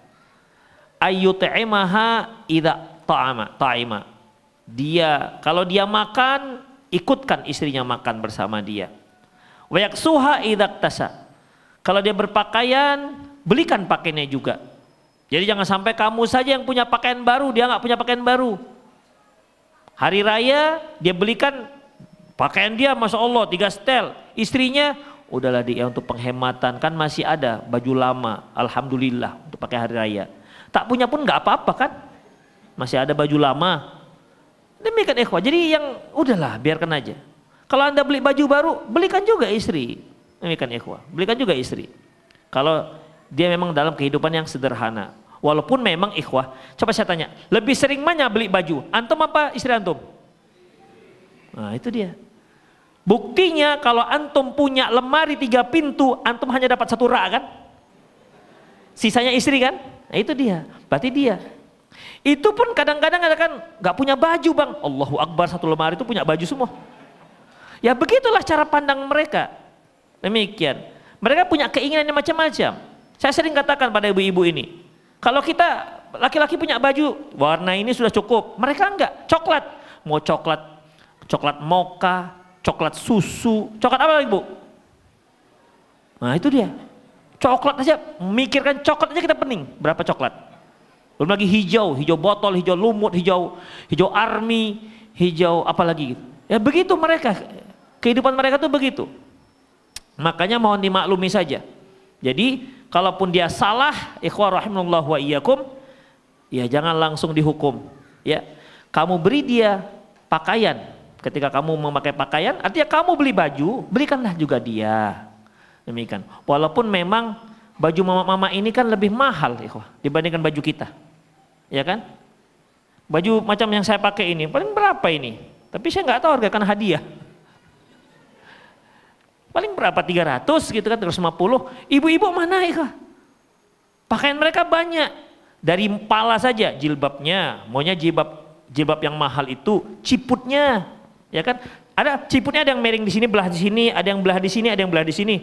Ayyut'imaha idza ta'ima. Dia kalau dia makan, ikutkan istrinya makan bersama dia. Wa yaksuha idza tasa. Kalau dia berpakaian, belikan pakaiannya juga. Jadi jangan sampai kamu saja yang punya pakaian baru, dia nggak punya pakaian baru. Hari raya dia belikan pakaian dia, Masya Allah 3 setel. Istrinya, udahlah dia untuk penghematan, kan masih ada baju lama, alhamdulillah untuk pakai hari raya. Tak punya pun nggak apa-apa kan, masih ada baju lama. Demikian ikhwah. Jadi yang udahlah biarkan aja. Kalau Anda beli baju baru, belikan juga istri. Demikian ikhwah. Belikan juga istri. Kalau dia memang dalam kehidupan yang sederhana. Walaupun memang ikhwah, coba saya tanya, lebih sering mana beli baju? Antum apa istri antum? Nah itu dia. Buktinya kalau antum punya lemari 3 pintu, antum hanya dapat 1 rak kan? Sisanya istri kan? Nah itu dia. Berarti dia. Itu pun kadang-kadang ada kan nggak punya baju bang. Allahu Akbar, 1 lemari itu punya baju semua. Ya begitulah cara pandang mereka. Demikian. Mereka punya keinginan yang macam-macam. Saya sering katakan pada ibu-ibu ini, kalau kita laki-laki punya baju warna ini sudah cukup, mereka enggak. Coklat, mau coklat mocha, coklat susu, coklat apa lagi bu? Nah itu dia. Coklat aja, mikirkan coklat aja kita pening. Berapa coklat? Belum lagi hijau botol, hijau lumut, hijau army, hijau apa lagi gitu. Ya begitu mereka, kehidupan mereka tuh begitu. Makanya mohon dimaklumi saja. Jadi kalaupun dia salah, ikhwah rahimahullah wa iyyakum, ya jangan langsung dihukum. Ya, kamu beri dia pakaian. Ketika kamu memakai pakaian, artinya kamu beli baju, belikanlah juga dia. Demikian. Walaupun memang baju mama-mama ini kan lebih mahal, ikhwah, dibandingkan baju kita. Ya kan? Baju macam yang saya pakai ini, paling berapa ini? Tapi saya nggak tahu harga, kan hadiah. Paling berapa? 300 gitu kan, 350. Ibu-ibu mana ikhwah? Pakaian mereka banyak. Dari pala saja, jilbabnya, maunya jilbab yang mahal itu, ciputnya, ya kan? Ada ciputnya, ada yang miring di sini, belah di sini, ada yang belah di sini, ada yang belah di sini.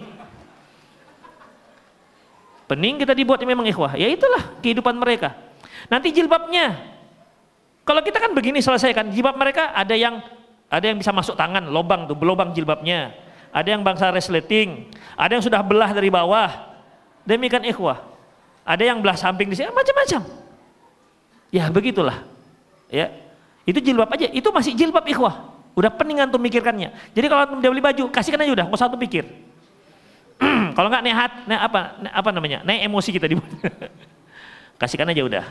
Pening kita dibuat memang ikhwah. Ya itulah kehidupan mereka. Nanti jilbabnya, kalau kita kan begini selesaikan, jilbab mereka ada yang bisa masuk tangan, lobang tuh, belobang jilbabnya. Ada yang bangsa resleting, ada yang sudah belah dari bawah. Demikian ikhwah. Ada yang belah samping di sini, macam-macam. Ya begitulah. Ya. Itu jilbab aja, itu masih jilbab ikhwah. Udah pening antum mikirkannya. Jadi kalau antum udah beli baju, kasihkan aja udah, nggak usah antum pikir. Kalau nggak apa namanya? Naik emosi kita dibuat. Kasihkan aja udah.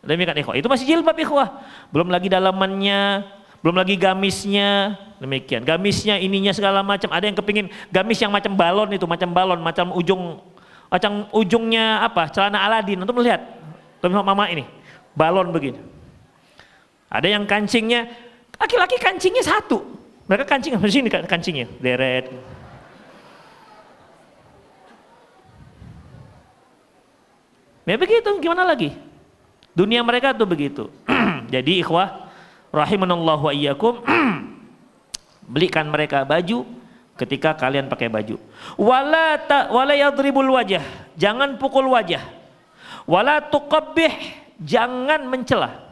Demikian ikhwah. Itu masih jilbab ikhwah. Belum lagi dalamannya, belum lagi gamisnya. Demikian. Gamisnya ininya segala macam. Ada yang kepingin gamis yang macam balon itu, macam ujungnya apa? Celana Aladin. Untuk melihat. Mama ini, balon begini. Ada yang kancingnya, laki-laki kancingnya 1. Mereka kancing di sini kancingnya, deret. Ya begitu, gimana lagi? Dunia mereka tuh begitu. Jadi ikhwah rahimanallah wa iyyakum, belikan mereka baju ketika kalian pakai baju. Wala yadribul wajah, jangan pukul wajah. Wala tuqabbih, jangan mencela.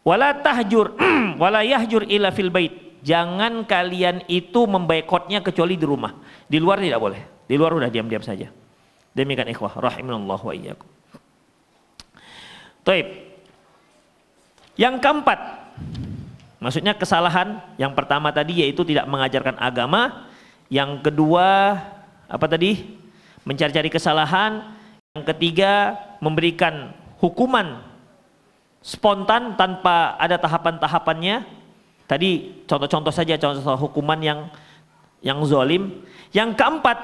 Wala tahjur, wala yahjur ila fil bait. Jangan kalian itu memboikotnya kecuali di rumah. Di luar tidak boleh. Di luar udah diam-diam saja. Demikian ikhwah rahimanallah wa iyyakum. Taib. Yang keempat, maksudnya kesalahan yang pertama tadi yaitu tidak mengajarkan agama. Yang kedua apa tadi? Mencari-cari kesalahan. Yang ketiga memberikan hukuman spontan tanpa ada tahapan-tahapannya. Tadi contoh-contoh saja, contoh hukuman yang zalim. Yang keempat,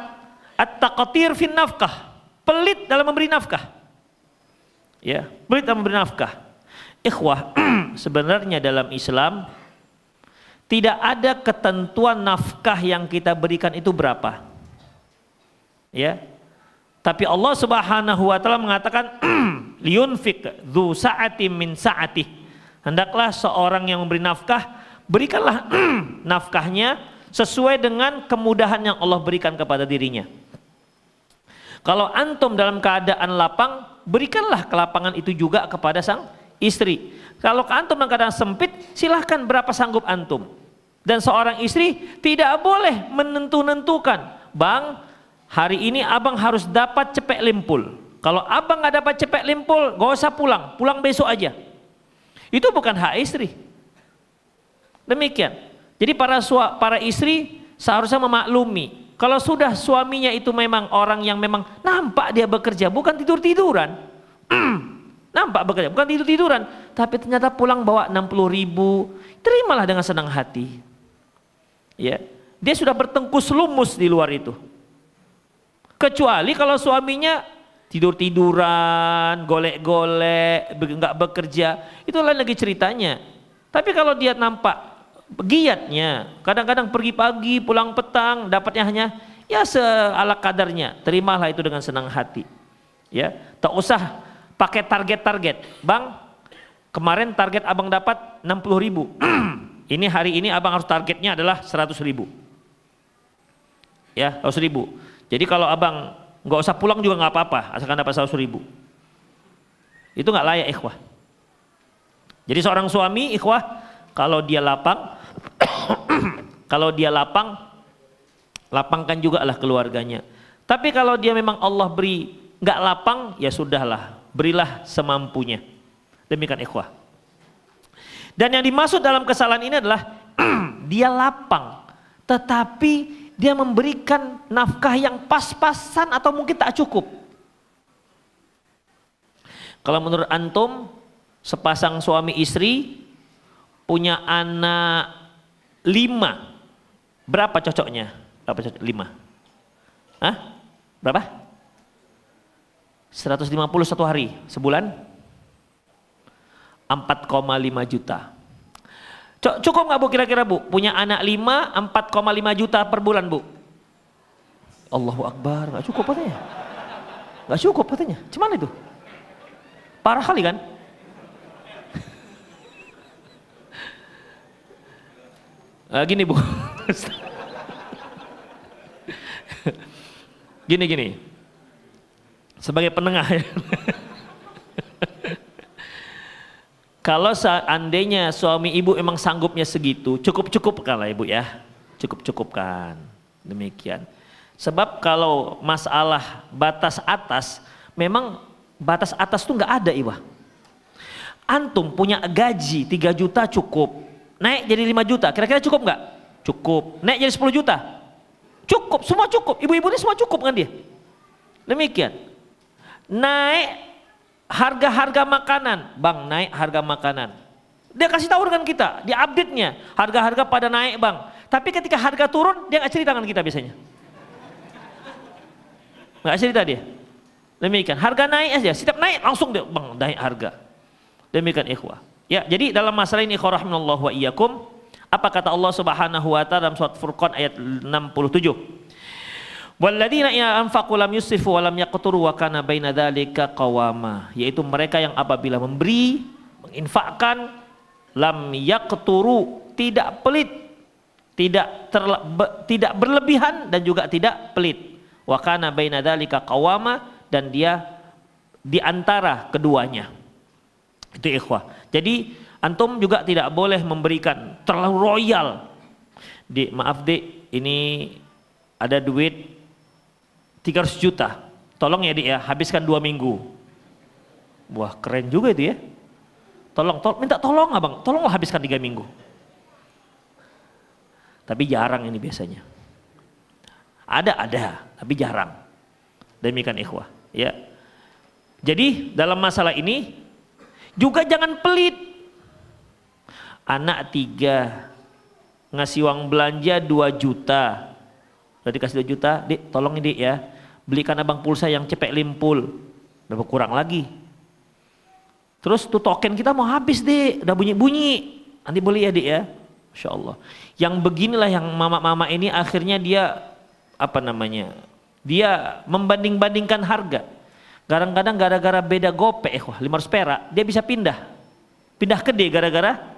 at-taqatir fin nafkah, pelit dalam memberi nafkah. Ya, pelit dalam memberi nafkah. Ikhwah, sebenarnya dalam Islam tidak ada ketentuan nafkah yang kita berikan itu berapa. Ya. Tapi Allah Subhanahu wa taala mengatakan liyunfik dzu sa'atin min sa'atih. Hendaklah seorang yang memberi nafkah, berikanlah nafkahnya sesuai dengan kemudahan yang Allah berikan kepada dirinya. Kalau antum dalam keadaan lapang, berikanlah kelapangan itu juga kepada sang istri. Kalau antum dalam keadaan sempit, silahkan berapa sanggup antum. Dan seorang istri tidak boleh menentukan, bang, hari ini abang harus dapat cepek limpul. Kalau abang nggak dapat cepek limpul, gak usah pulang, pulang besok aja. Itu bukan hak istri. Demikian. Jadi para istri seharusnya memaklumi. Kalau sudah suaminya itu memang orang yang memang nampak dia bekerja, bukan tidur-tiduran. Nampak bekerja, bukan tidur-tiduran. tapi ternyata pulang bawa 60.000, terimalah dengan senang hati. Ya, dia sudah bertengkus lumus di luar itu. Kecuali kalau suaminya tidur-tiduran, golek-golek, nggak bekerja, itu lain lagi ceritanya. Tapi kalau dia nampak giatnya, kadang-kadang pergi pagi, pulang petang, dapatnya hanya ya seala kadarnya, terimalah itu dengan senang hati. Ya, tak usah pakai target-target. Bang, kemarin target abang dapat 60.000. Ini hari ini abang harus targetnya adalah 100.000. Ya, 100.000. Jadi kalau abang nggak usah pulang juga nggak apa-apa, asalkan dapat 100.000. Itu nggak layak ikhwah. Jadi seorang suami ikhwah, kalau dia lapang, kalau dia lapang, lapangkan juga lah keluarganya. Tapi kalau dia memang Allah beri nggak lapang, ya sudahlah, berilah semampunya. Demikian ikhwah. Dan yang dimaksud dalam kesalahan ini adalah dia lapang, tetapi dia memberikan nafkah yang pas-pasan atau mungkin tak cukup. Kalau menurut antum, sepasang suami istri punya anak 5, berapa cocoknya? Berapa cocok? 5? Hah? Berapa? 150 satu hari, sebulan? 4,5 juta. Cukup nggak Bu kira-kira Bu? Punya anak 5, 4,5 juta per bulan Bu? Allahu Akbar, nggak cukup katanya. Nggak cukup katanya. Cuman itu? Parah kali kan? Gini Bu. Gini. Sebagai penengah ya. Kalau seandainya suami ibu emang sanggupnya segitu, cukup-cukupkan lah ibu ya. Cukup-cukupkan. Demikian. Sebab kalau masalah batas atas, memang batas atas tuh nggak ada ibu. Antum punya gaji 3 juta cukup. Naik jadi 5 juta, kira-kira cukup nggak? Cukup. Naik jadi 10 juta? Cukup, semua cukup. Ibu-ibu ini semua cukup kan dia? Demikian. Naik harga-harga makanan, bang naik harga makanan. Dia kasih tahu dengan kita, dia update-nya, harga-harga pada naik bang. Tapi ketika harga turun, dia nggak cerita dengan kita biasanya. Nggak cerita dia. Demikian, harga naik aja, setiap naik langsung dia, bang naik harga. Demikian ikhwah. Ya, jadi dalam masalah ini ikhwah rahimanallahu wa iyyakum, apa kata Allah Subhanahu wa taala dalam surat Furqan ayat 67? Walladzina anfaqu lam yusrifu wa lam yaqturu wa kana baina dzalika qawama, yaitu mereka yang apabila memberi, menginfakkan, lam yaqturu, tidak pelit, tidak berlebihan dan juga tidak pelit. Wa kana baina dzalika qawama, dan dia di antara keduanya. Itu ikhwah. Jadi antum juga tidak boleh memberikan terlalu royal. Dik, maaf Dik, ini ada duit 300 juta, tolong ya Dik ya, habiskan 2 minggu. Wah keren juga itu ya. Minta tolong abang, tolong habiskan 3 minggu. Tapi jarang ini biasanya. Ada, tapi jarang. Demikian ikhwah. Ya. Jadi dalam masalah ini juga jangan pelit. Anak 3 ngasih uang belanja 2 juta. Udah dikasih 2 juta, Dik tolong ini Dik ya, belikan abang pulsa yang cepek limpul. Udah kurang lagi. Terus tuh token kita mau habis Dik, udah bunyi-bunyi, nanti beli ya Dik ya. Masya Allah. Yang beginilah yang mama-mama ini akhirnya dia dia membanding-bandingkan harga. Kadang-kadang gara-gara beda gopek 500 perak, dia bisa pindah ke D gara-gara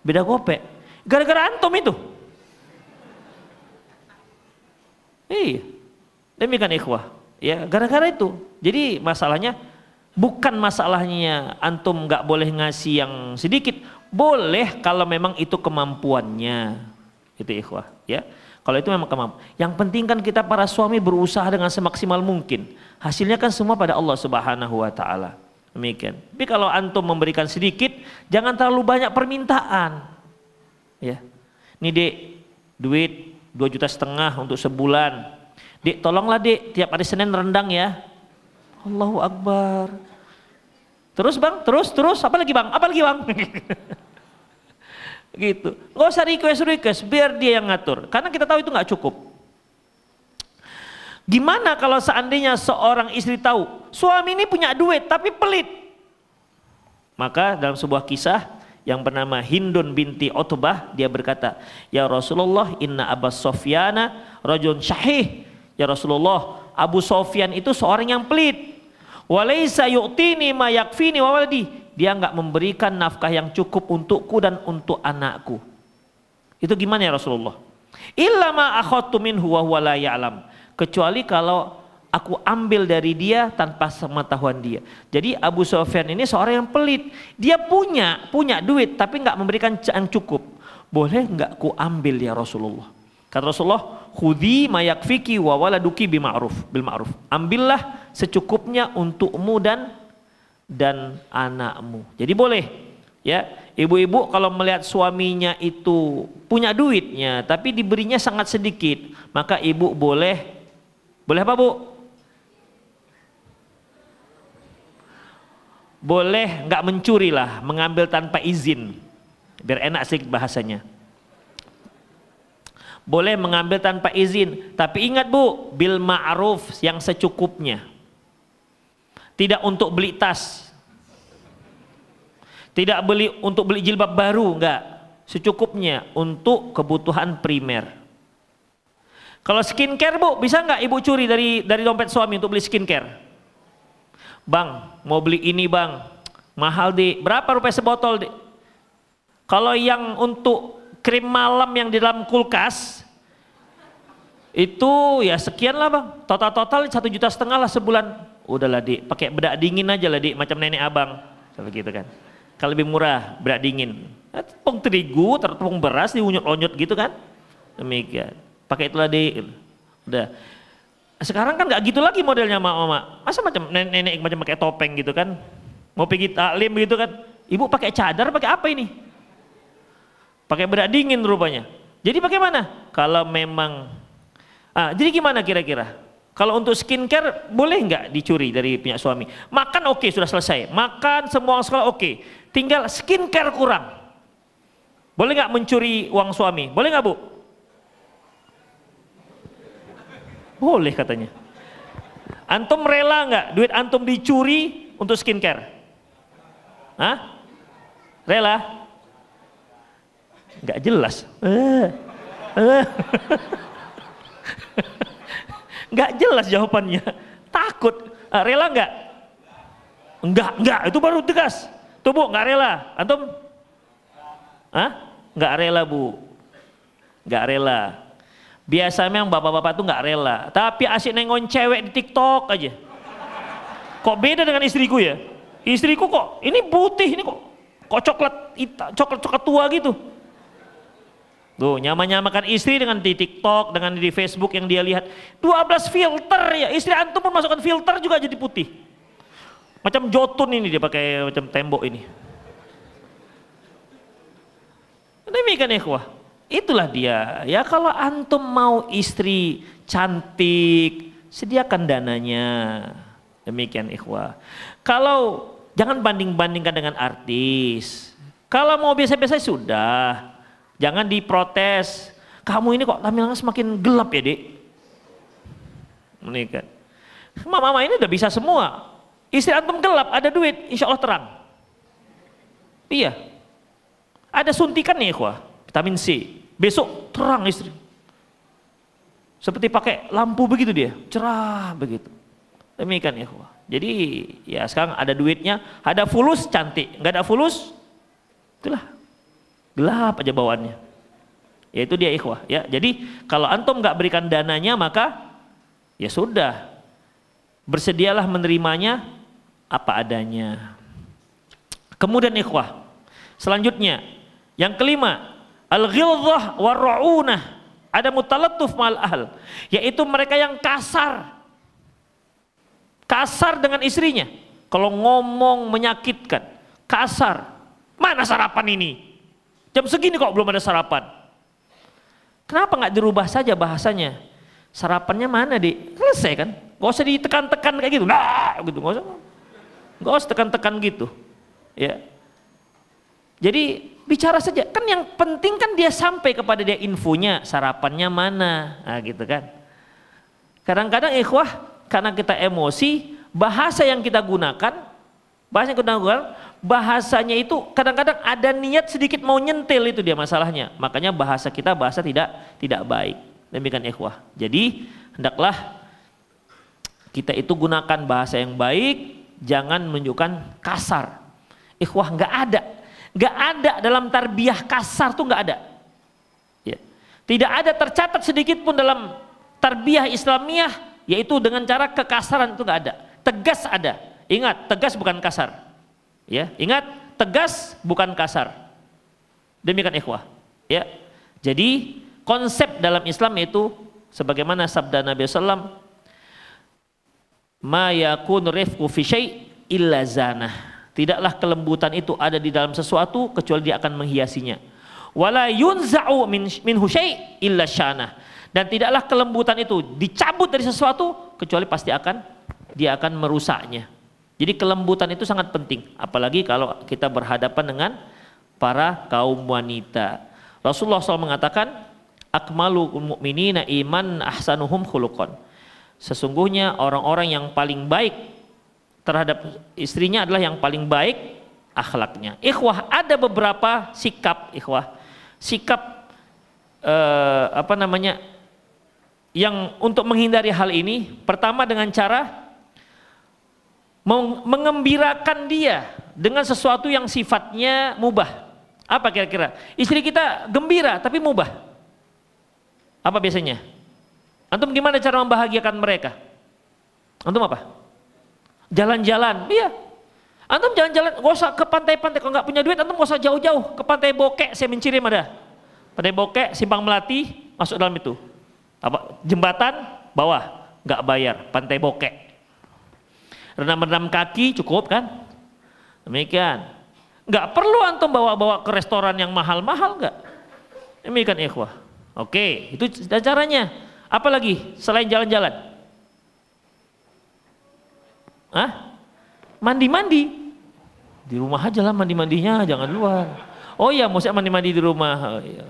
beda gopek. Gara-gara antum itu. Iya, demikian ikhwah. Ya, gara-gara itu. Jadi masalahnya bukan masalahnya antum nggak boleh ngasih yang sedikit, boleh kalau memang itu kemampuannya. Itu ikhwah. Ya, kalau itu memang kemampuan. Yang penting kan kita para suami berusaha dengan semaksimal mungkin. Hasilnya kan semua pada Allah Subhanahu wa taala. Demikian. Tapi kalau antum memberikan sedikit, jangan terlalu banyak permintaan. Ya. Nih Dek, duit 2,5 juta untuk sebulan. Dek, tolonglah Dek, tiap hari Senin rendang ya. Allahu Akbar. Terus bang, terus, apa lagi bang? Gitu. Gak usah request, biar dia yang ngatur. Karena kita tahu itu nggak cukup. Gimana kalau seandainya seorang istri tahu suami ini punya duit tapi pelit? Maka dalam sebuah kisah yang bernama Hindun binti Utbah, dia berkata, ya Rasulullah, inna Abu Sofyana rajulun syahih. Ya Rasulullah, Abu Sofyan itu seorang yang pelit. Walaysa yu'tini ma yakfini wa waladi. Dia enggak memberikan nafkah yang cukup untukku dan untuk anakku. Itu gimana ya Rasulullah? Illa ma akhadtu minhu wa huwa la ya'lam. Kecuali kalau aku ambil dari dia tanpa sepengetahuan dia. Jadi Abu Sufyan ini seorang yang pelit. Dia punya duit tapi enggak memberikan yang cukup. Boleh enggak ku ambil ya Rasulullah? Kata Rasulullah, khudhi ma yakfiki wa waladuki bil ma'ruf. Ambillah secukupnya untukmu dan anakmu. Jadi boleh ya, ibu-ibu kalau melihat suaminya itu punya duitnya tapi diberinya sangat sedikit, maka ibu boleh apa bu? Boleh nggak mencuri lah, mengambil tanpa izin, biar enak sedikit bahasanya. Boleh mengambil tanpa izin, tapi ingat bu, bil ma'ruf, yang secukupnya. Tidak untuk beli tas, tidak untuk beli jilbab baru, enggak, secukupnya untuk kebutuhan primer. Kalau skincare bu, bisa enggak ibu curi dari dompet suami untuk beli skincare? Bang, mau beli ini bang, mahal deh, berapa rupiah sebotol deh? Kalau yang untuk krim malam yang di dalam kulkas itu ya sekian lah bang, total 1,5 juta lah sebulan. Udahlah dik, pakai bedak dingin aja lah dik, macam nenek abang, seperti gitu kan. Kalau lebih murah bedak dingin, tepung terigu, tepung beras diunyut-unyut gitu kan, demikian. Pakai itulah dik, udah. Sekarang kan nggak gitu lagi modelnya mama, masa macam nenek macam pakai topeng gitu kan, mau pergi taklim gitu kan, ibu pakai cadar, pakai apa ini? Pakai bedak dingin rupanya. Jadi bagaimana? Kalau memang, jadi gimana kira-kira? Kalau untuk skincare boleh nggak dicuri dari punya suami? Makan oke, sudah selesai. Makan semua sekolah oke. Tinggal skincare kurang. Boleh nggak mencuri uang suami? Boleh nggak bu? Boleh katanya. Antum rela nggak duit antum dicuri untuk skincare? Hah? Rela? Nggak jelas. Nggak jelas jawabannya. Takut. Rela nggak? Enggak, itu baru tegas. Tuh bu, nggak rela. Antum? Nggak rela bu. Nggak rela. Biasanya yang bapak-bapak tuh nggak rela. Tapi asik nengon cewek di TikTok aja. Kok beda dengan istriku ya? Istriku kok, ini putih, ini kok coklat tua gitu. Tuh nyama-nyamakan istri dengan di TikTok, dengan di Facebook yang dia lihat. 12 filter ya, istri antum pun masukkan filter juga jadi putih. Macam jotun ini dia pakai, macam tembok ini. Demikian ikhwah, itulah dia. Ya kalau antum mau istri cantik, sediakan dananya. Demikian ikhwah. Kalau jangan banding-bandingkan dengan artis. Kalau mau biasa-biasa sudah. Jangan diprotes, kamu ini kok tampilannya semakin gelap ya dek. Menikah. Mama ini udah bisa semua. Istri antum gelap, ada duit, insya Allah terang. Iya. Ada suntikan nih ikhwah, vitamin C. Besok terang istri. Seperti pakai lampu begitu dia, cerah begitu. Demikian ikhwah. Jadi ya sekarang ada duitnya, ada fulus cantik, nggak ada fulus, itulah. Gelap aja bawaannya. Ya itu dia ikhwah ya. Jadi kalau antum nggak berikan dananya maka ya sudah. Bersedialah menerimanya apa adanya. Kemudian ikhwah, selanjutnya yang kelima, al-ghilzah war-ra'unah. Ada mutalattuf ma'al ahl, yaitu mereka yang kasar. Kasar dengan istrinya. Kalau ngomong menyakitkan, kasar. Mana sarapan ini? Jam segini kok belum ada sarapan. Kenapa nggak dirubah saja bahasanya? Sarapannya mana dik? Selesai kan? Gak usah ditekan-tekan kayak gitu. Nah, gitu. Nggak usah tekan-tekan gitu. Ya. Jadi bicara saja. Kan yang penting kan dia sampai kepada dia infonya, sarapannya mana, nah, gitu kan. Kadang-kadang ikhwah karena kita emosi, bahasa yang kita gunakan, bahasanya itu kadang-kadang ada niat sedikit mau nyentil, itu dia masalahnya. Makanya bahasa kita bahasa tidak baik. Demikian ikhwah. Jadi hendaklah kita itu gunakan bahasa yang baik, jangan menunjukkan kasar. Ikhwah, nggak ada dalam tarbiyah kasar tuh nggak ada. Ya. Tidak ada tercatat sedikit pun dalam tarbiyah Islamiyah, yaitu dengan cara kekasaran, itu nggak ada. Tegas ada. Ingat, tegas bukan kasar. Ya, ingat, tegas bukan kasar. Demikian ikhwah. Ya. Jadi konsep dalam Islam itu sebagaimana sabda Nabi SAW, ma yakun rifqu fi syai' illa zanah. Tidaklah kelembutan itu ada di dalam sesuatu kecuali dia akan menghiasinya. Wala yunza'u minhu syai' illa syanah. Dan tidaklah kelembutan itu dicabut dari sesuatu kecuali pasti dia akan merusaknya. Jadi kelembutan itu sangat penting, apalagi kalau kita berhadapan dengan para kaum wanita. Rasulullah SAW mengatakan, akmalul mu'minina iman ahsanuhum khuluqan. Sesungguhnya orang-orang yang paling baik terhadap istrinya adalah yang paling baik akhlaknya. Ikhwah, ada beberapa sikap ikhwah, sikap yang untuk menghindari hal ini. Pertama dengan cara mengembirakan dia dengan sesuatu yang sifatnya mubah. Apa kira-kira? Istri kita gembira tapi mubah. Apa biasanya? Antum gimana cara membahagiakan mereka? Antum apa? Jalan-jalan, iya. Antum jalan-jalan, gak usah ke pantai-pantai. Kalau nggak punya duit, antum gak usah jauh-jauh ke Pantai Bokek. Saya mencirim ada. Pantai Bokek, Simpang Melati, masuk dalam itu. Apa? Jembatan bawah, nggak bayar. Pantai Bokek. Rendam-rendam kaki cukup kan? Demikian. Nggak perlu antum bawa-bawa ke restoran yang mahal-mahal, nggak. Demikian ikhwah. Oke, itu caranya. Apalagi selain jalan-jalan? Hah? Mandi-mandi di rumah aja lah, mandi-mandinya jangan luar. Oh iya, mau saya mandi-mandi di rumah. Oh, iya.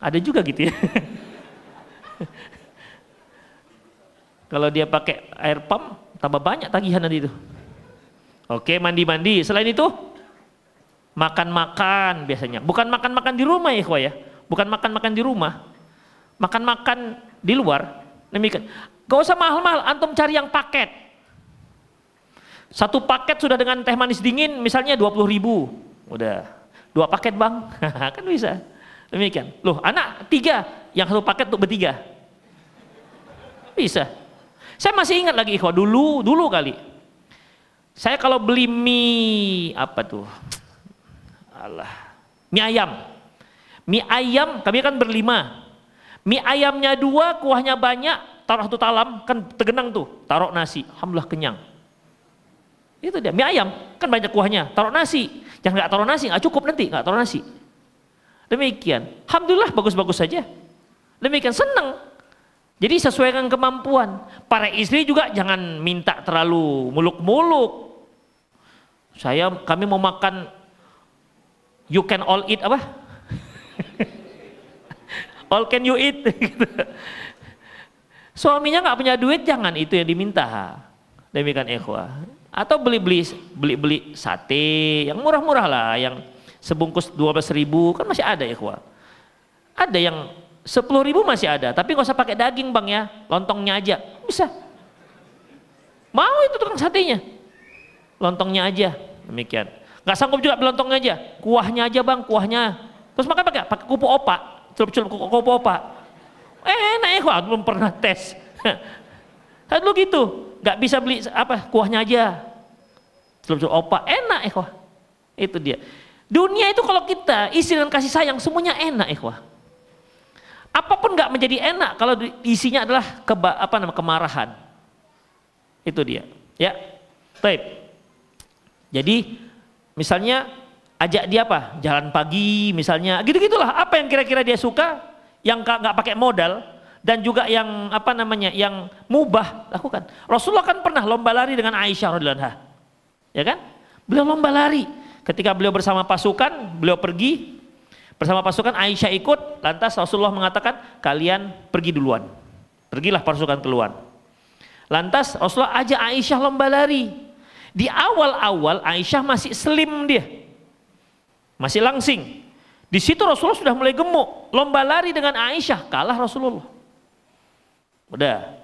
Ada juga gitu ya. Kalau dia pakai air pump tambah banyak tagihan nanti itu. Oke, mandi-mandi. Selain itu makan-makan biasanya. Bukan makan-makan di rumah ya, ikhwah ya. Bukan makan-makan di rumah. Makan-makan di luar. Demikian. Gak usah mahal-mahal, antum cari yang paket. Satu paket sudah dengan teh manis dingin misalnya 20.000. Udah. 2 paket bang. Kan bisa. Demikian. Loh anak 3. Yang satu paket untuk bertiga. Bisa. Saya masih ingat lagi ikhwah. Dulu kali. Saya kalau beli mie. Apa tuh? Mie ayam. Mie ayam kami kan berlima. Mie ayamnya 2, kuahnya banyak. Taruh 1 talam. Kan tergenang tuh. Taruh nasi. Alhamdulillah kenyang. Itu dia, mie ayam, kan banyak kuahnya, taruh nasi. Yang nggak taruh nasi, nggak cukup nanti, nggak taruh nasi. Demikian, alhamdulillah bagus-bagus saja. Demikian, senang. Jadi sesuaikan kemampuan. Para istri juga jangan minta terlalu muluk-muluk. Kami mau makan, you can all eat apa? All can you eat. Suaminya nggak punya duit, jangan itu yang diminta. Demikian ikhwah. Atau beli sate yang murah-murah lah, yang sebungkus 12.000 kan masih ada ya ikhwah. Ada yang 10.000 masih ada, tapi nggak usah pakai daging bang ya, lontongnya aja bisa. Mau itu tukang satenya, lontongnya aja, demikian. Nggak sanggup juga lontongnya aja, kuahnya aja bang, kuahnya. Terus makan pakai kupu opak, celup-celup kupu opak. Enak ikhwah, belum pernah tes. Saya dulu gitu. Gak bisa beli kuahnya aja, celup-celup opak, enak ikhwah. Itu dia. Dunia itu kalau kita isi dengan kasih sayang semuanya enak ikhwah. Apapun gak menjadi enak kalau isinya adalah kemarahan. Itu dia. Ya, baik. Jadi misalnya ajak dia apa? Jalan pagi misalnya, gitu-gitulah. Apa yang kira-kira dia suka, yang gak pakai modal. Dan juga yang yang mubah lakukan. Rasulullah kan pernah lomba lari dengan Aisyah radhiyallahu anha. Ya kan? Beliau lomba lari. Ketika beliau bersama pasukan, beliau pergi bersama pasukan, Aisyah ikut, lantas Rasulullah mengatakan, kalian pergi duluan. Pergilah pasukan keluar. Lantas Rasulullah ajak Aisyah lomba lari. Di awal-awal Aisyah masih slim dia. Masih langsing. Di situ Rasulullah sudah mulai gemuk. Lomba lari dengan Aisyah, kalah Rasulullah. Udah.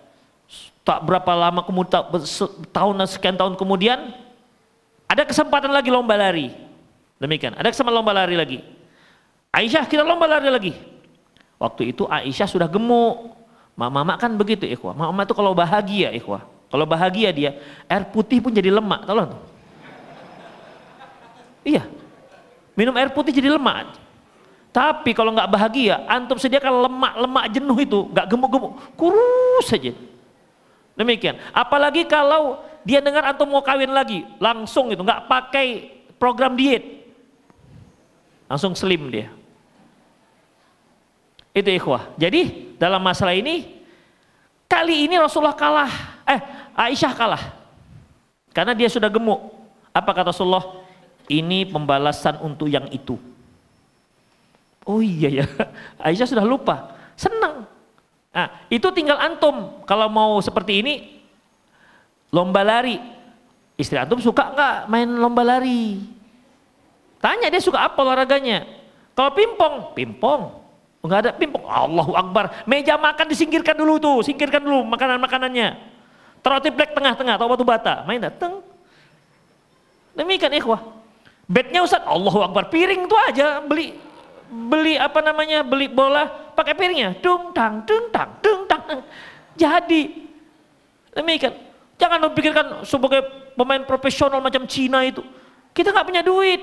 Tak berapa lama kemudian, sekian tahun kemudian, ada kesempatan lagi lomba lari. Demikian, ada kesempatan lomba lari lagi. Aisyah, kita lomba lari lagi. Waktu itu Aisyah sudah gemuk. Mama kan begitu ikhwah. Mama itu kalau bahagia ikhwah. Kalau bahagia dia, air putih pun jadi lemak. Tahu tuh? Iya. Minum air putih jadi lemak. Tapi kalau nggak bahagia, antum sediakan lemak-lemak jenuh itu, nggak gemuk-gemuk, kurus saja. Demikian. Apalagi kalau dia dengar antum mau kawin lagi, langsung itu nggak pakai program diet, langsung slim dia. Itu ikhwah. Jadi dalam masalah ini, kali ini Rasulullah kalah, Aisyah kalah, karena dia sudah gemuk. Apa kata Rasulullah? Ini pembalasan untuk yang itu. Oh iya ya, Aisyah sudah lupa, senang. Nah, itu tinggal antum kalau mau seperti ini, lomba lari. Istri antum suka nggak main lomba lari? Tanya dia suka apa olahraganya. Kalau pingpong, nggak ada pingpong. Allahu Akbar, meja makan disingkirkan dulu tuh, singkirkan dulu makanan-makanannya. Taruh triplek tengah-tengah atau batu bata, main dateng. Demikian ikhwah. Bednya Ustaz, Allahu Akbar, piring itu aja beli bola pakai piringnya, dung tang. Jadi demikian. Jangan pikirkan sebagai pemain profesional macam Cina itu. Kita nggak punya duit.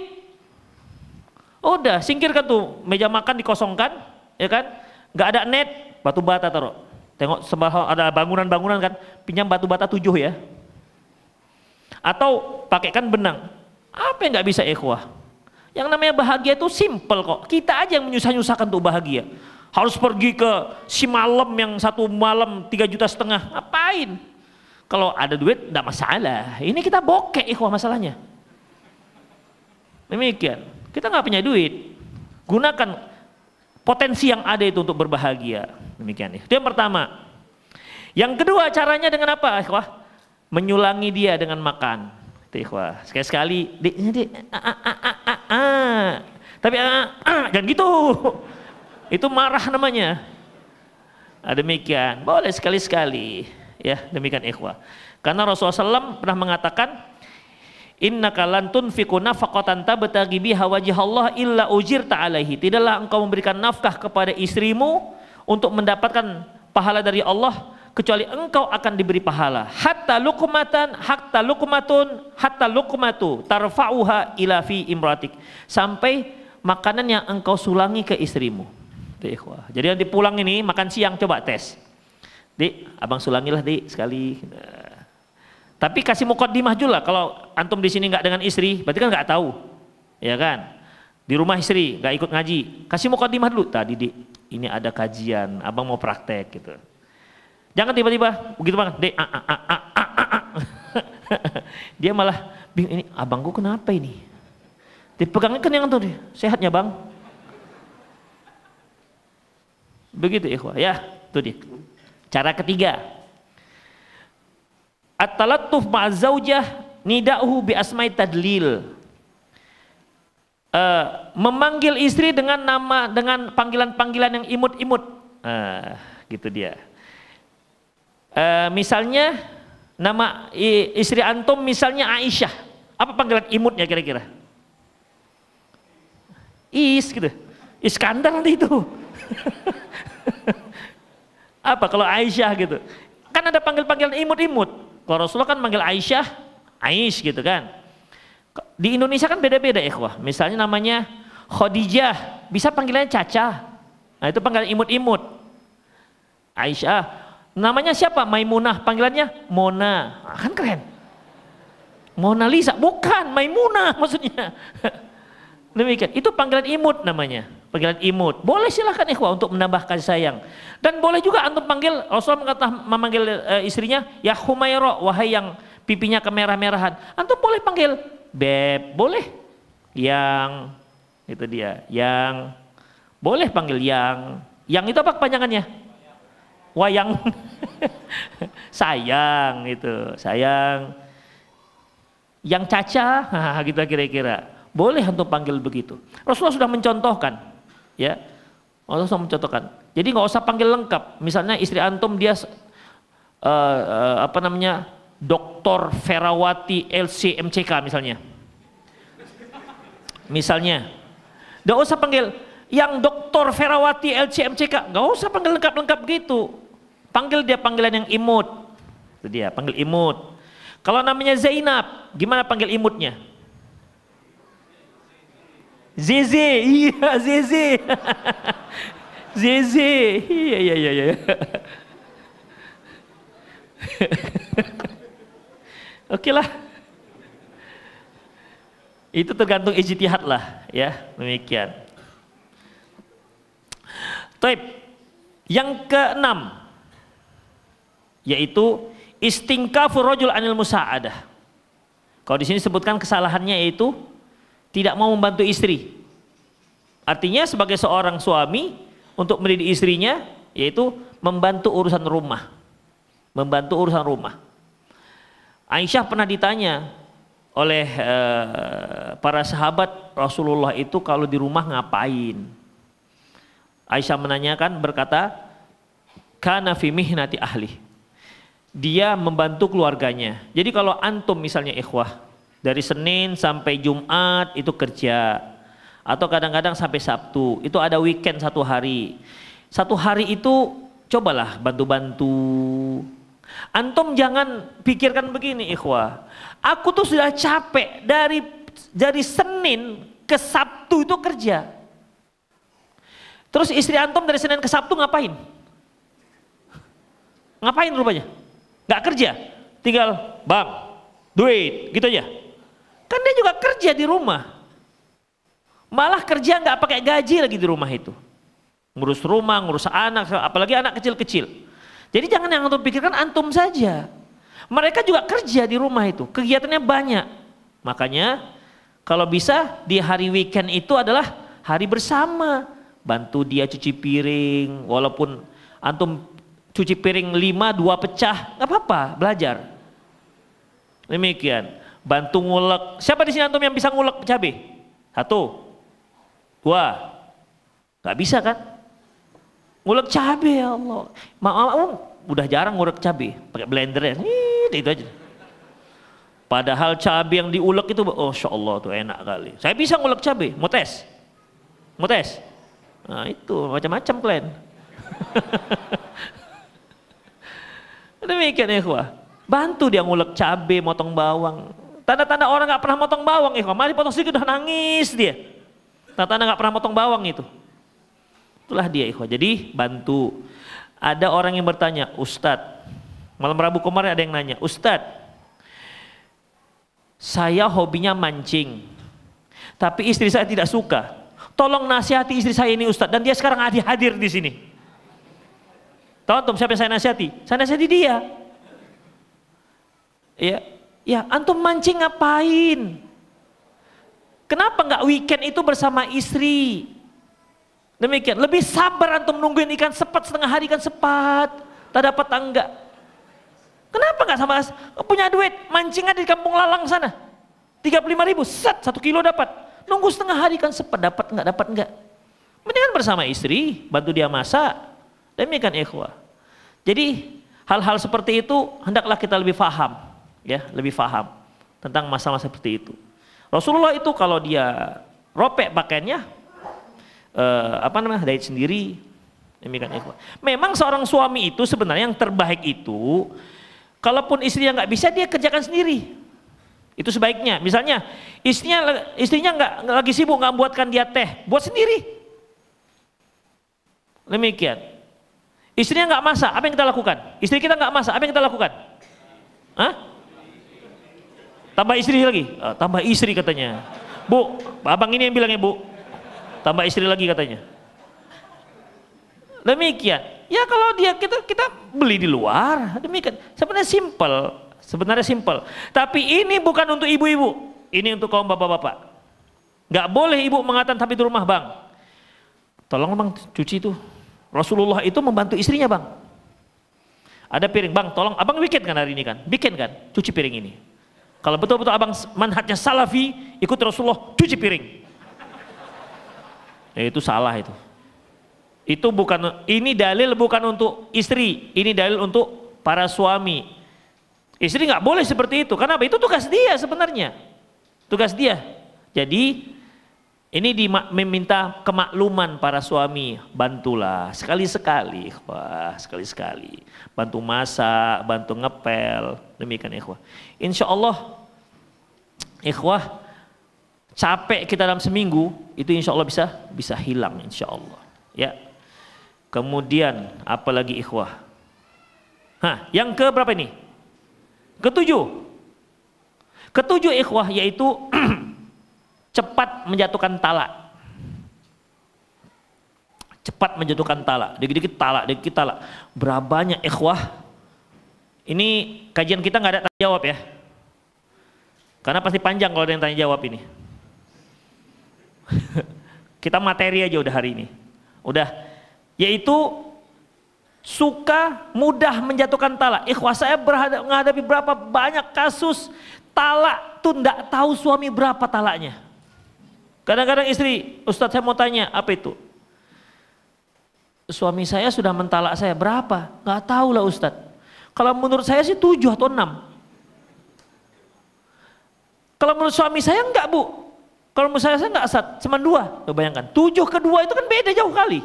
Udah singkirkan tuh, meja makan dikosongkan, ya kan? Nggak ada net, batu bata taruh. Tengok sebab ada bangunan-bangunan kan, pinjam batu bata 7 ya. Atau pakaikan benang. Apa yang nggak bisa ikhwah? Yang namanya bahagia itu simple kok. Kita aja yang menyusah-nyusahkan untuk bahagia. Harus pergi ke si malam yang 1 malam 3,5 juta. Ngapain? Kalau ada duit enggak masalah. Ini kita bokek ikhwah masalahnya. Demikian. Kita nggak punya duit. Gunakan potensi yang ada itu untuk berbahagia. Demikian. Itu yang pertama. Yang kedua caranya dengan apa ikhwah? Menyulangi dia dengan makan. Ikhwah, sekali-sekali tapi jangan gitu, itu marah namanya. Demikian, boleh sekali-sekali ya, demikian ikhwah. Karena Rasulullah SAW pernah mengatakan, innaka lan tunfiqu nafaqatan tabtaghi biha wajhallah illa ujirta alaihi. Tidaklah engkau memberikan nafkah kepada istrimu untuk mendapatkan pahala dari Allah, kecuali engkau akan diberi pahala. Hatta luqmatu tarfa'uha ila fi imratik. Sampai makanan yang engkau sulangi ke istrimu. Jadi nanti pulang ini makan siang coba tes. Dik, abang sulangilah dik sekali. Tapi kasih muqaddimah juga. Kalau antum di sini nggak dengan istri, berarti kan nggak tahu, ya kan? Di rumah istri nggak ikut ngaji, kasih muqaddimah dulu. Tadi dik, ini ada kajian, abang mau praktek gitu. Jangan tiba-tiba begitu banget, dek, dia malah bingung, ini abangku kenapa ini? Dipegangnya kan yang tuh, sehatnya bang. Begitu ikhwah, ya, itu dia. Cara ketiga, at-talattuf ma'az-zaujah nida'uhu bi asma'i tadlil. Memanggil istri dengan panggilan-panggilan yang imut-imut. Gitu dia. Misalnya nama istri antum misalnya Aisyah, apa panggilan imutnya kira-kira? Gitu, Iskandar nanti itu. Apa kalau Aisyah gitu? Kan ada panggilan imut-imut. Kalau Rasulullah kan manggil Aisyah, Aish gitu kan. Di Indonesia kan beda-beda ikhwah. Misalnya namanya Khadijah, bisa panggilannya Caca. Nah itu panggilan imut-imut. Aisyah. Namanya siapa? Maimunah, panggilannya Mona. Kan keren. Mona Lisa, bukan Maimunah maksudnya. Demikian, itu panggilan imut namanya. Panggilan imut. Boleh silahkan ikhwah untuk menambah kasih sayang. Dan boleh juga antum panggil, Rasulullah memanggil istrinya, ya Humaira, wahai yang pipinya kemerah-merahan, antum boleh panggil beb, boleh. Yang, itu dia, yang, boleh panggil yang. Yang itu apa kepanjangannya? Wayang. Sayang itu, sayang. Yang Caca, nah, gitu kira-kira. Boleh untuk panggil begitu. Rasulullah sudah mencontohkan, ya. Rasulullah sudah mencontohkan. Jadi nggak usah panggil lengkap. Misalnya istri antum dia apa namanya, Dr. Ferawati LCMCK misalnya. Misalnya, nggak usah panggil yang Dr. Ferawati LCMCK, nggak usah panggil lengkap-lengkap gitu. Panggil dia panggilan yang imut. Itu dia, panggil imut. Kalau namanya Zainab, gimana panggil imutnya? Zeze, iya Zeze. Zeze, iya. Oke lah. Itu tergantung ijtihad lah, ya, demikian. Taib. Yang keenam, yaitu istingkafur rajul anil musa'adah. Kalau di sini sebutkan kesalahannya yaitu tidak mau membantu istri. Artinya sebagai seorang suami untuk mendidik istrinya yaitu membantu urusan rumah. Membantu urusan rumah. Aisyah pernah ditanya oleh para sahabat, Rasulullah itu kalau di rumah ngapain? Aisyah menanyakan, berkata, kana fi mihnati ahli. Dia membantu keluarganya. Jadi kalau antum misalnya ikhwah, dari Senin sampai Jumat itu kerja, atau kadang-kadang sampai Sabtu, itu ada weekend satu hari. Satu hari itu cobalah bantu-bantu. Antum jangan pikirkan begini ikhwah, aku tuh sudah capek dari Senin ke Sabtu itu kerja. Terus istri antum dari Senin ke Sabtu ngapain? Ngapain rupanya? Nggak kerja, tinggal bang, duit, gitu aja. Kan dia juga kerja di rumah. Malah kerja nggak pakai gaji lagi di rumah itu. Ngurus rumah, ngurus anak, apalagi anak kecil-kecil. Jadi jangan yang antum pikirkan antum saja. Mereka juga kerja di rumah itu, kegiatannya banyak. Makanya kalau bisa di hari weekend itu adalah hari bersama. Bantu dia cuci piring, walaupun antum cuci piring 5, 2 pecah, nggak apa-apa, belajar. Demikian. Bantu ngulek. Siapa di sini antum yang bisa ngulek cabai? 1, 2, nggak bisa kan? Ngulek cabai, ya Allah. Udah jarang ngulek cabai, pakai blender ya, itu aja. Padahal cabai yang diulek itu, oh insya Allah tuh enak kali. Saya bisa ngulek cabai, mau tes? Mau tes? Nah itu macam-macam kalian. Demikian ikhwah. Bantu dia ngulek cabai, motong bawang. Tanda-tanda orang nggak pernah motong bawang ikhwah. Mari potong sedikit udah nangis dia. Tanda-tanda nggak pernah motong bawang itu. Itulah dia ikhwah. Jadi bantu. Ada orang yang bertanya, Ustadz, malam Rabu kemarin ada yang nanya, Ustadz, saya hobinya mancing, tapi istri saya tidak suka. Tolong nasihati istri saya ini Ustadz, dan dia sekarang hadir di sini. Tahu antum siapa yang saya nasihati? Saya nasihati dia. Ya, antum mancing ngapain? Kenapa nggak weekend itu bersama istri? Demikian, lebih sabar antum nungguin ikan sepat setengah hari ikan sepat, tak dapat enggak? Kenapa nggak sama punya duit mancing aja di Kampung Lalang sana, 35.000 set 1 kilo dapat. Nunggu setengah hari ikan sepat dapat enggak? Mendingan bersama istri, bantu dia masak. Demikian ikhwah. Jadi hal-hal seperti itu hendaklah kita lebih faham, ya, lebih faham tentang masalah seperti itu. Rasulullah itu kalau dia ropek pakaiannya, dait sendiri. Demikian ikhwah. Memang seorang suami itu sebenarnya yang terbaik itu, kalaupun istrinya nggak bisa dia kerjakan sendiri. Itu sebaiknya. Misalnya istrinya nggak lagi sibuk nggak buatkan dia teh, buat sendiri. Demikian. Istrinya nggak masak, apa yang kita lakukan? Istri kita nggak masak, apa yang kita lakukan? Hah? Tambah istri lagi? Tambah istri katanya. Bu, abang ini yang bilangnya bu. Tambah istri lagi katanya. Demikian. Ya kalau kita beli di luar, demikian. Sebenarnya Sebenarnya simple. Tapi ini bukan untuk ibu-ibu. Ini untuk kaum bapak-bapak. Nggak boleh ibu mengatakan tapi di rumah, bang, tolong bang cuci itu. Rasulullah itu membantu istrinya, bang. Ada piring, bang, tolong abang bikin kan hari ini kan? Bikin kan? Cuci piring ini. Kalau betul-betul abang manhajnya salafi, ikut Rasulullah, cuci piring. Itu salah itu. Itu bukan, ini dalil bukan untuk istri, ini dalil untuk para suami. Istri nggak boleh seperti itu. Kenapa? Itu tugas dia sebenarnya. Tugas dia. Jadi ini meminta kemakluman para suami, bantulah sekali-sekali, wah sekali-sekali, bantu masak, bantu ngepel, demikian ikhwah. Insya Allah, ikhwah, capek kita dalam seminggu itu insya Allah bisa hilang, insya Allah. Ya. Kemudian apalagi ikhwah? Yang ke berapa ini? Ketujuh ikhwah, yaitu cepat menjatuhkan talak. Cepat menjatuhkan talak, dikit-dikit talak. Berapa banyak ikhwah? Ini kajian kita nggak ada tanya jawab ya. Karena pasti panjang kalau ada yang tanya jawab ini. Kita materi aja udah hari ini. Udah, yaitu suka mudah menjatuhkan talak. Ikhwah, saya menghadapi berapa banyak kasus talak tuh nggak tahu suami berapa talaknya. Kadang-kadang istri, Ustadz saya mau tanya, apa itu? Suami saya sudah mentalak saya, berapa? Nggak tahu lah Ustadz. Kalau menurut saya sih 7 atau 6. Kalau menurut suami saya enggak, Bu. Kalau menurut saya enggak, Ustadz, cuma 2. Tuh bayangkan, 7 ke 2 itu kan beda jauh kali.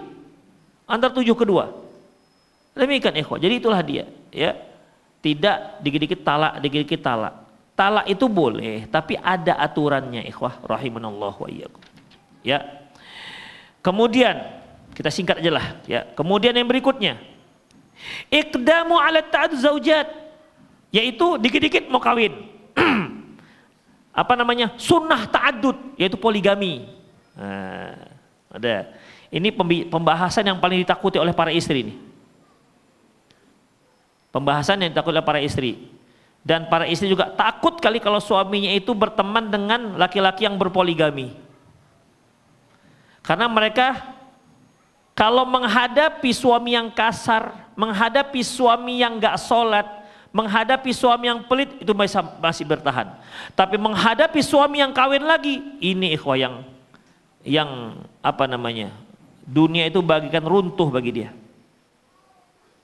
Antara 7 ke 2. Demikian ikhwah, jadi itulah dia. Ya, tidak dikit-dikit talak, dikit-dikit talak. Talak itu boleh, tapi ada aturannya ikhwah rahimanallah wa iyyakum. Ya. Kemudian kita singkat aja lah ya. Kemudian yang berikutnya, iqdamu ala ta'addud zaujat, yaitu dikit-dikit mau kawin. Apa namanya? Sunnah ta'addud, yaitu poligami. Ada. Ini pembahasan yang paling ditakuti oleh para istri ini. Pembahasan yang ditakuti oleh para istri. Dan para istri juga takut kali kalau suaminya itu berteman dengan laki-laki yang berpoligami. Karena mereka kalau menghadapi suami yang kasar, menghadapi suami yang gak sholat, menghadapi suami yang pelit, itu masih bertahan. Tapi menghadapi suami yang kawin lagi, ini ikhwah yang apa namanya, dunia itu bagikan runtuh bagi dia.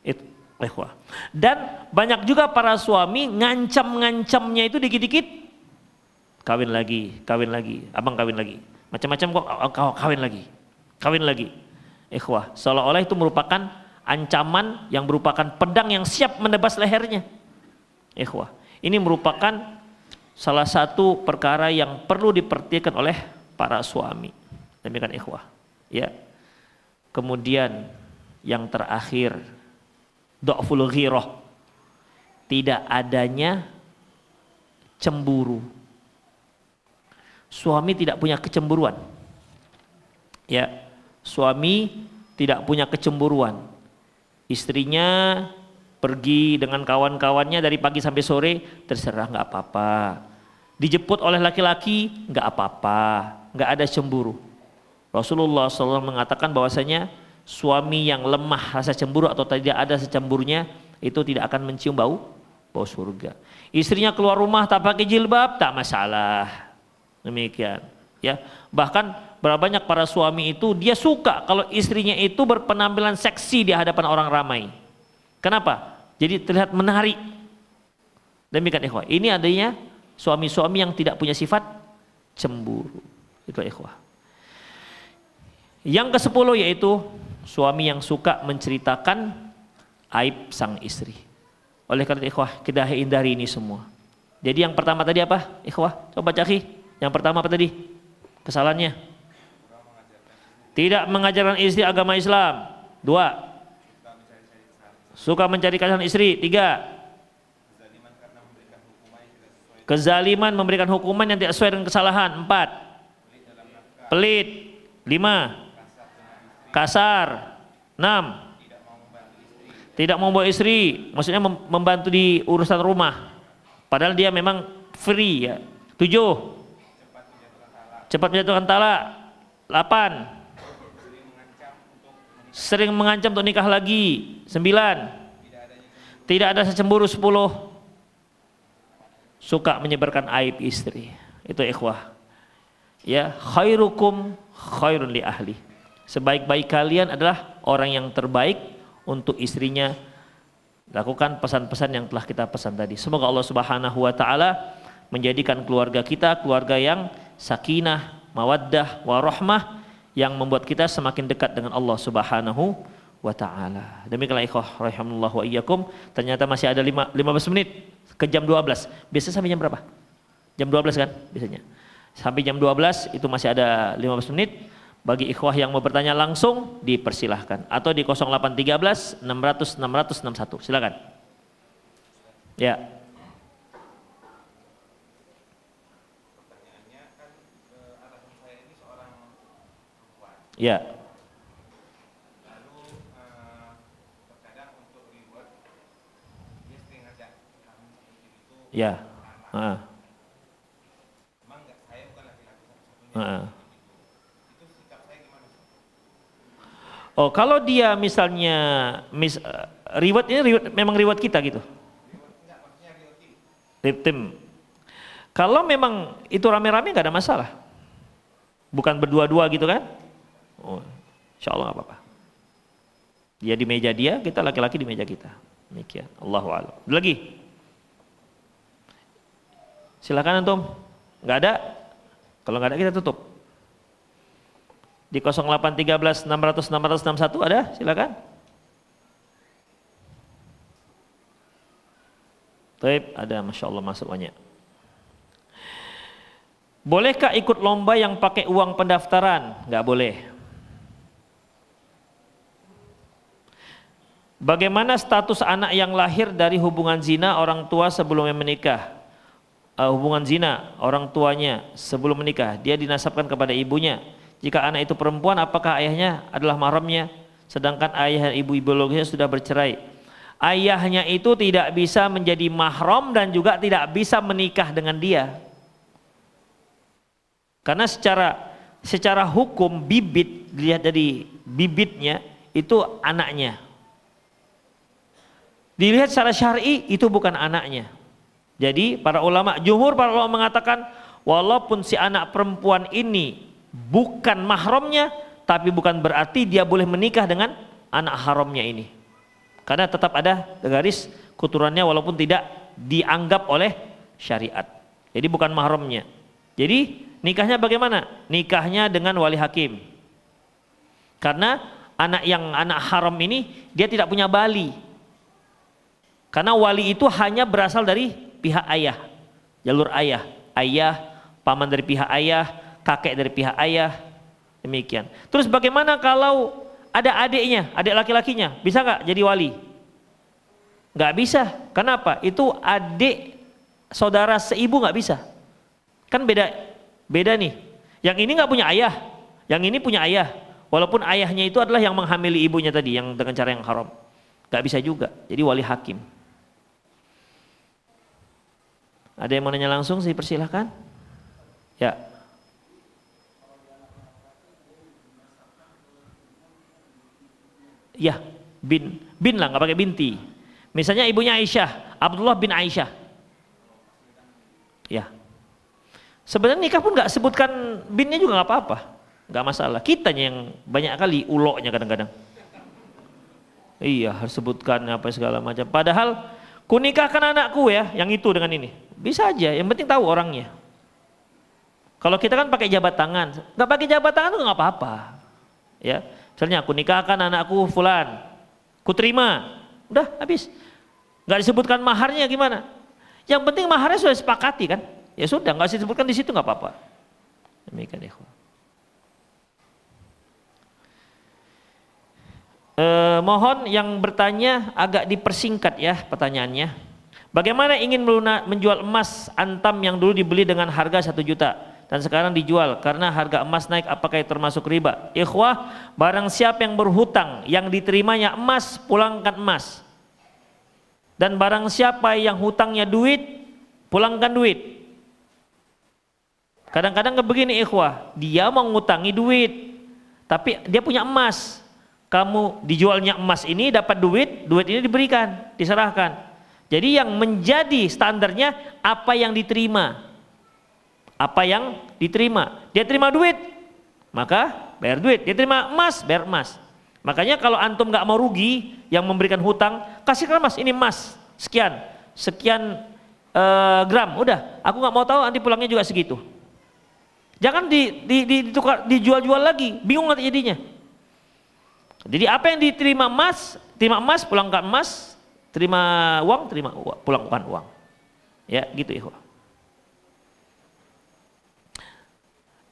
Itu ikhwah. Dan banyak juga para suami ngancam-ngancamnya itu dikit-dikit kawin lagi, abang kawin lagi, macam-macam kok kawin lagi. Ikhwah, seolah-olah itu merupakan ancaman yang merupakan pedang yang siap menebas lehernya. Ikhwah, ini merupakan salah satu perkara yang perlu diperhatikan oleh para suami. Demikian ikhwah. Ya. Kemudian yang terakhir, dha'ful ghirah, tidak adanya cemburu. Suami tidak punya kecemburuan. Ya, suami tidak punya kecemburuan. Istrinya pergi dengan kawan-kawannya dari pagi sampai sore, terserah, nggak apa-apa. Dijemput oleh laki-laki, nggak apa-apa, nggak ada cemburu. Rasulullah SAW mengatakan bahwasanya suami yang lemah rasa cemburu atau tidak ada secemburunya itu tidak akan mencium bau surga. Istrinya keluar rumah tak pakai jilbab, tak masalah. Demikian, ya. Bahkan berapa banyak para suami itu dia suka kalau istrinya itu berpenampilan seksi di hadapan orang ramai. Kenapa? Jadi terlihat menarik. Demikian ikhwah. Ini adanya suami-suami yang tidak punya sifat cemburu. Itu ikhwah. Yang ke-10 yaitu suami yang suka menceritakan aib sang istri. Oleh karena ikhwah, kita hindari ini semua. Jadi yang pertama tadi apa? Ikhwah, coba cari. Yang pertama apa tadi? Kesalahannya. Tidak mengajarkan istri agama Islam. 2. Suka mencari kesalahan istri. 3. Kezaliman memberikan hukuman yang tidak sesuai dengan kesalahan. 4. Pelit. 5. Kasar. 6. Tidak mau membawa istri, maksudnya membantu di urusan rumah. Padahal dia memang free ya. 7. Cepat menjatuhkan talak. 8. Sering mengancam untuk nikah lagi. 9. Tidak ada cemburu. 10. Suka menyebarkan aib istri. Itu ikhwah. Ya, khairukum khairun li ahli. Sebaik-baik kalian adalah orang yang terbaik untuk istrinya. Lakukan pesan-pesan yang telah kita pesan tadi. Semoga Allah Subhanahu wa taala menjadikan keluarga kita keluarga yang sakinah, mawaddah, warahmah, yang membuat kita semakin dekat dengan Allah Subhanahu wa taala. Demikianlah ikhwah rahimanallah wa iyyakum. Ternyata masih ada 15 menit ke jam 12. Biasanya sampai jam berapa? Jam 12 kan biasanya. Sampai jam 12 itu masih ada 15 menit. Bagi ikhwah yang mau bertanya langsung dipersilahkan atau di 0813 600 600 61. Silakan. Ya. Pertanyaannya kan atasan saya ini seorang perempuan. Ya. Lalu terkadang untuk reward dia sering ngajak kami seperti itu. Ya. Heeh. Emang enggak, saya bukan laki-laki satu-satunya. Itu sikap saya gimana? Oh, kalau dia misalnya reward ini memang reward kita gitu. Enggak, maksudnya reward Tim. Kalau memang itu rame-rame nggak ada masalah. Bukan berdua-dua gitu kan? Oh, insya Allah nggak apa-apa. Dia di meja dia, kita laki-laki di meja kita. Demikian. Allahu a'lam. Lagi. Silakan antum. Nggak ada? Kalau nggak ada kita tutup. Di 0813 600 661 ada? Silakan. Baik, ada, masya Allah masuk banyak. Bolehkah ikut lomba yang pakai uang pendaftaran? Nggak boleh. Bagaimana status anak yang lahir dari hubungan zina orang tua sebelumnya menikah? Hubungan zina orang tuanya sebelum menikah, dia dinasabkan kepada ibunya. Jika anak itu perempuan, apakah ayahnya adalah mahramnya? Sedangkan ayah dan ibu biologisnya sudah bercerai. Ayahnya itu tidak bisa menjadi mahram dan juga tidak bisa menikah dengan dia. Karena secara hukum bibit, dilihat dari bibitnya itu anaknya. Dilihat secara syar'i itu bukan anaknya. Jadi jumhur para ulama mengatakan walaupun si anak perempuan ini bukan mahramnya, tapi bukan berarti dia boleh menikah dengan anak haramnya ini. Karena tetap ada garis keturunannya walaupun tidak dianggap oleh syariat. Jadi bukan mahramnya. Jadi nikahnya bagaimana? Nikahnya dengan wali hakim. Karena anak haram ini dia tidak punya bali. Karena wali itu hanya berasal dari pihak ayah, jalur ayah, paman dari pihak ayah, kakek dari pihak ayah, demikian. Terus bagaimana kalau ada adiknya, adik laki-lakinya, bisa nggak jadi wali? Nggak bisa. Kenapa? Itu adik saudara seibu nggak bisa. Kan beda nih. Yang ini nggak punya ayah, yang ini punya ayah. Walaupun ayahnya itu adalah yang menghamili ibunya tadi, yang dengan cara yang haram, nggak bisa juga. Jadi wali hakim. Ada yang mau nanya langsung, saya persilahkan. Ya. Ya, bin lah, nggak pakai binti. Misalnya ibunya Aisyah, Abdullah bin Aisyah. Ya. Sebenarnya nikah pun nggak sebutkan binnya juga nggak apa-apa, nggak masalah. Kitanya yang banyak kali uloknya kadang-kadang. Iya, harus sebutkan apa segala macam. Padahal kunikahkan anakku ya, yang itu dengan ini. Bisa aja, yang penting tahu orangnya. Kalau kita kan pakai jabat tangan, nggak pakai jabat tangan tuh nggak apa-apa. Ya, misalnya aku nikahkan anakku fulan, ku terima, udah habis. Nggak disebutkan maharnya gimana? Yang penting maharnya sudah disepakati kan? Ya sudah, nggak disebutkan di situ nggak apa-apa. Demikian ya. Mohon yang bertanya agak dipersingkat ya pertanyaannya. Bagaimana ingin menjual emas antam yang dulu dibeli dengan harga 1 juta dan sekarang dijual karena harga emas naik, apakah itu termasuk riba? Ikhwah, barang siapa yang berhutang yang diterimanya emas, pulangkan emas. Dan barang siapa yang hutangnya duit, pulangkan duit. Kadang-kadang begini ikhwah, dia mau ngutangi duit, tapi dia punya emas. Kamu dijualnya emas ini dapat duit, duit ini diberikan, diserahkan. Jadi yang menjadi standarnya apa yang diterima. Apa yang diterima. Dia terima duit, maka bayar duit. Dia terima emas, bayar emas. Makanya kalau antum nggak mau rugi, yang memberikan hutang, kasihkan emas, ini emas, sekian gram, udah. Aku nggak mau tahu, nanti pulangnya juga segitu. Jangan dijual-jual lagi, bingung nanti jadinya. Jadi apa yang diterima emas, terima emas, pulangkan emas, terima uang, pulangkan uang. Ya, gitu ya.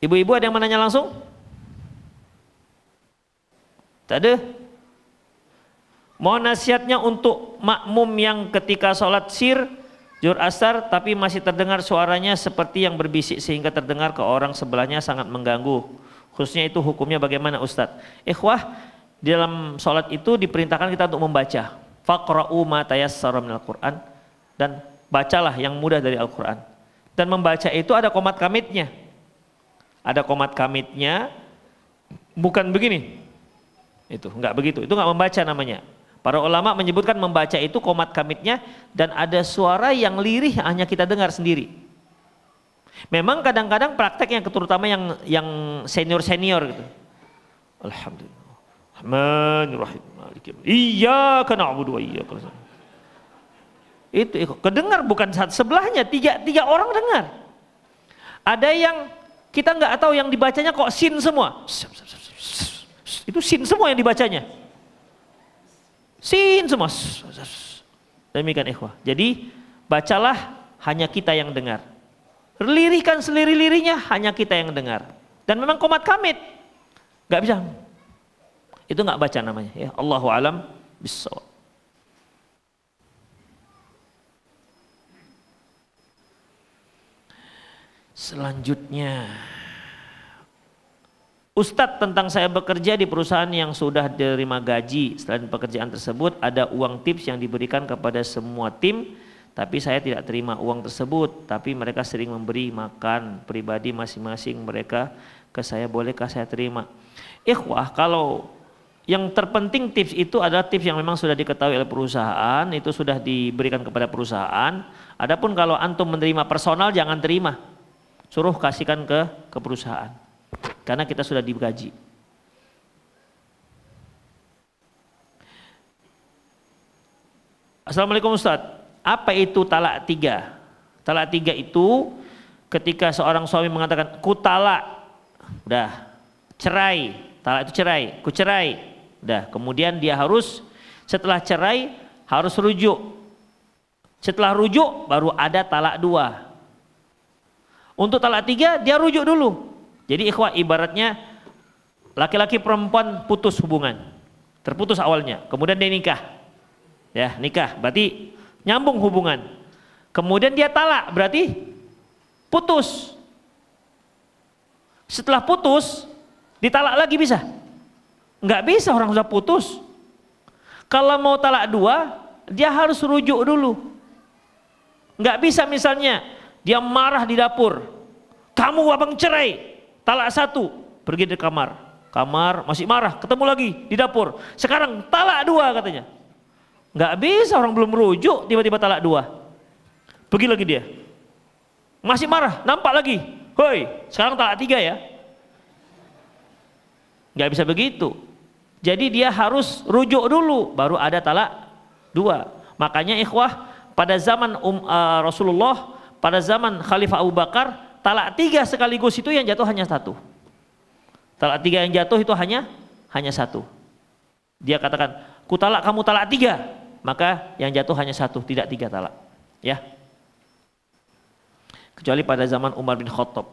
Ibu-ibu ada yang mau nanya langsung? Tak ada? Mohon nasihatnya untuk makmum yang ketika sholat sir, zuhur asar, tapi masih terdengar suaranya seperti yang berbisik sehingga terdengar ke orang sebelahnya sangat mengganggu. Khususnya itu hukumnya bagaimana Ustadz? Ikhwah, di dalam sholat itu diperintahkan kita untuk membaca. Faqra'u ma tayassara minal Qur'an, dan bacalah yang mudah dari Al-Quran. Dan membaca itu ada qomat kamitnya. Ada qomat kamitnya, bukan begini. Itu enggak begitu, itu enggak membaca namanya. Para ulama menyebutkan membaca itu qomat kamitnya dan ada suara yang lirih hanya kita dengar sendiri. Memang kadang-kadang prakteknya terutama yang senior-senior gitu. Alhamdulillah. Rahmanirrahim. Iyyaka na'budu wa iyyaka nasta'in. Itu kedengar bukan sebelahnya, tiga orang dengar. Ada yang kita nggak tahu yang dibacanya kok sin semua. Itu sin semua yang dibacanya. Sin semua. Demikian ikhwah. Jadi bacalah hanya kita yang dengar. Lirikan seliri-lirinya hanya kita yang dengar. Dan memang qomat kamit. Nggak bisa. Itu nggak baca namanya ya. Allahu alam bissawab. Selanjutnya, Ustadz, tentang saya bekerja di perusahaan yang sudah diterima gaji. Selain pekerjaan tersebut ada uang tips yang diberikan kepada semua tim, tapi saya tidak terima uang tersebut. Tapi mereka sering memberi makan pribadi masing-masing mereka ke saya, bolehkah saya terima? Ikhwah, kalau yang terpenting tips itu adalah tips yang memang sudah diketahui oleh perusahaan, itu sudah diberikan kepada perusahaan. Adapun kalau antum menerima personal jangan terima, suruh kasihkan ke perusahaan, karena kita sudah digaji. Assalamualaikum Ustadz, apa itu talak 3? Talak 3 itu ketika seorang suami mengatakan ku talak, udah cerai, talak itu cerai, ku cerai. Udah, kemudian dia harus setelah cerai harus rujuk. Setelah rujuk baru ada talak 2. Untuk talak 3 dia rujuk dulu. Jadi ikhwah ibaratnya laki-laki perempuan putus hubungan. Terputus awalnya, kemudian dia nikah. Ya, nikah berarti nyambung hubungan. Kemudian dia talak berarti putus. Setelah putus ditalak lagi bisa? Enggak bisa, orang sudah putus. Kalau mau talak 2 dia harus rujuk dulu. Enggak bisa misalnya dia marah di dapur, kamu abang cerai, talak 1, pergi di kamar masih marah, ketemu lagi di dapur, sekarang talak 2 katanya. Enggak bisa, orang belum rujuk tiba-tiba talak 2. Pergi lagi dia, masih marah, nampak lagi, hoi sekarang talak 3 ya. Enggak bisa begitu. Jadi dia harus rujuk dulu baru ada talak 2. Makanya ikhwah, pada zaman Rasulullah, pada zaman Khalifah Abu Bakar, talak 3 sekaligus itu yang jatuh hanya 1. Talak 3 yang jatuh itu hanya 1. Dia katakan, ku talak kamu talak 3, maka yang jatuh hanya 1, tidak 3 talak. Ya. Kecuali pada zaman Umar bin Khattab.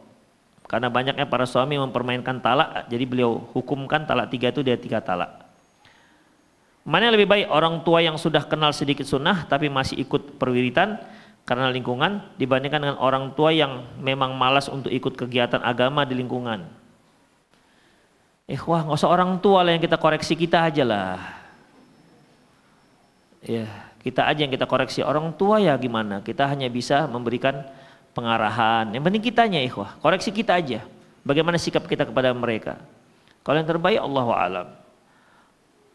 Karena banyaknya para suami mempermainkan talak, jadi beliau hukumkan talak 3 itu dia 3 talak. Mana yang lebih baik, orang tua yang sudah kenal sedikit sunnah tapi masih ikut perwiritan karena lingkungan, dibandingkan dengan orang tua yang memang malas untuk ikut kegiatan agama di lingkungan? Wah, nggak usah orang tua lah yang kita koreksi, kita aja lah. Ya, Kita aja yang kita koreksi, orang tua ya gimana? Kita hanya bisa memberikan pengarahan. Yang penting kitanya ikhwah, koreksi kita aja. Bagaimana sikap kita kepada mereka? Kalau yang terbaik Allahu a'lam.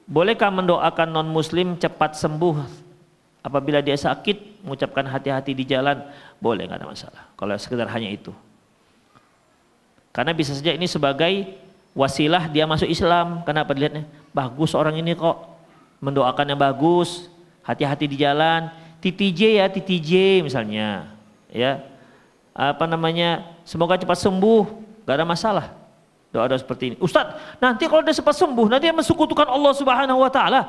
Bolehkah mendoakan non muslim cepat sembuh apabila dia sakit, mengucapkan hati-hati di jalan? Boleh, nggak ada masalah. Kalau sekedar hanya itu. Karena bisa saja ini sebagai wasilah dia masuk Islam. Kenapa dilihatnya? Bagus orang ini kok, mendoakannya bagus, hati-hati di jalan, TTJ ya, TTJ misalnya, ya, apa namanya, semoga cepat sembuh, gak ada masalah. Doa-doa seperti ini. Ustadz, nanti kalau dia cepat sembuh, nanti dia mensekutukan Allah Subhanahu Wa Taala,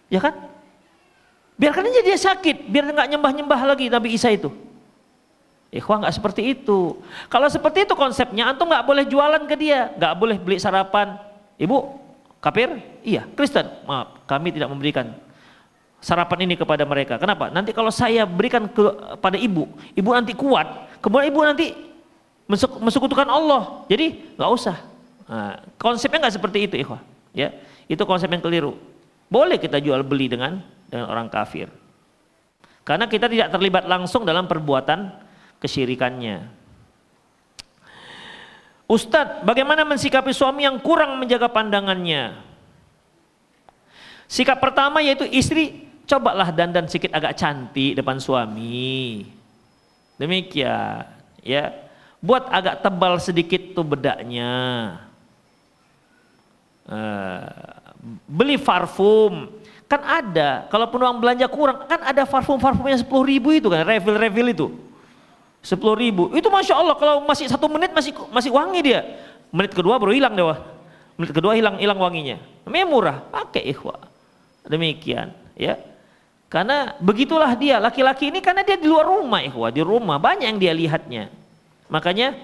ya kan? Biarkan aja dia sakit, biar nggak nyembah-nyembah lagi Nabi Isa itu. Ikhwah nggak seperti itu. Kalau seperti itu konsepnya, antum nggak boleh jualan ke dia, nggak boleh beli sarapan. Ibu kafir? Iya. Kristen? Maaf, kami tidak memberikan sarapan ini kepada mereka. Kenapa? Nanti kalau saya berikan kepada ibu, ibu nanti kuat, kemudian ibu nanti mensekutukan Allah. Jadi nggak usah. Nah, konsepnya nggak seperti itu, ikhwah. Ya, itu konsep yang keliru. Boleh kita jual beli dengan orang kafir, karena kita tidak terlibat langsung dalam perbuatan kesyirikannya. Ustadz, bagaimana mensikapi suami yang kurang menjaga pandangannya? Sikap pertama yaitu istri, cobalah dandan sedikit agak cantik depan suami. Demikian, ya. Buat agak tebal sedikit tuh bedaknya. Beli parfum. Kan ada, kalau uang belanja kurang, kan ada parfum-parfumnya 10.000 itu kan, refill itu. 10.000, itu Masya Allah, kalau masih 1 menit masih wangi dia. Menit kedua baru hilang deh, menit kedua hilang wanginya. Namanya murah, pakai ikhwah. Demikian, ya. Karena begitulah dia, laki-laki ini karena dia di luar rumah ikhwah, di rumah banyak yang dia lihatnya. Makanya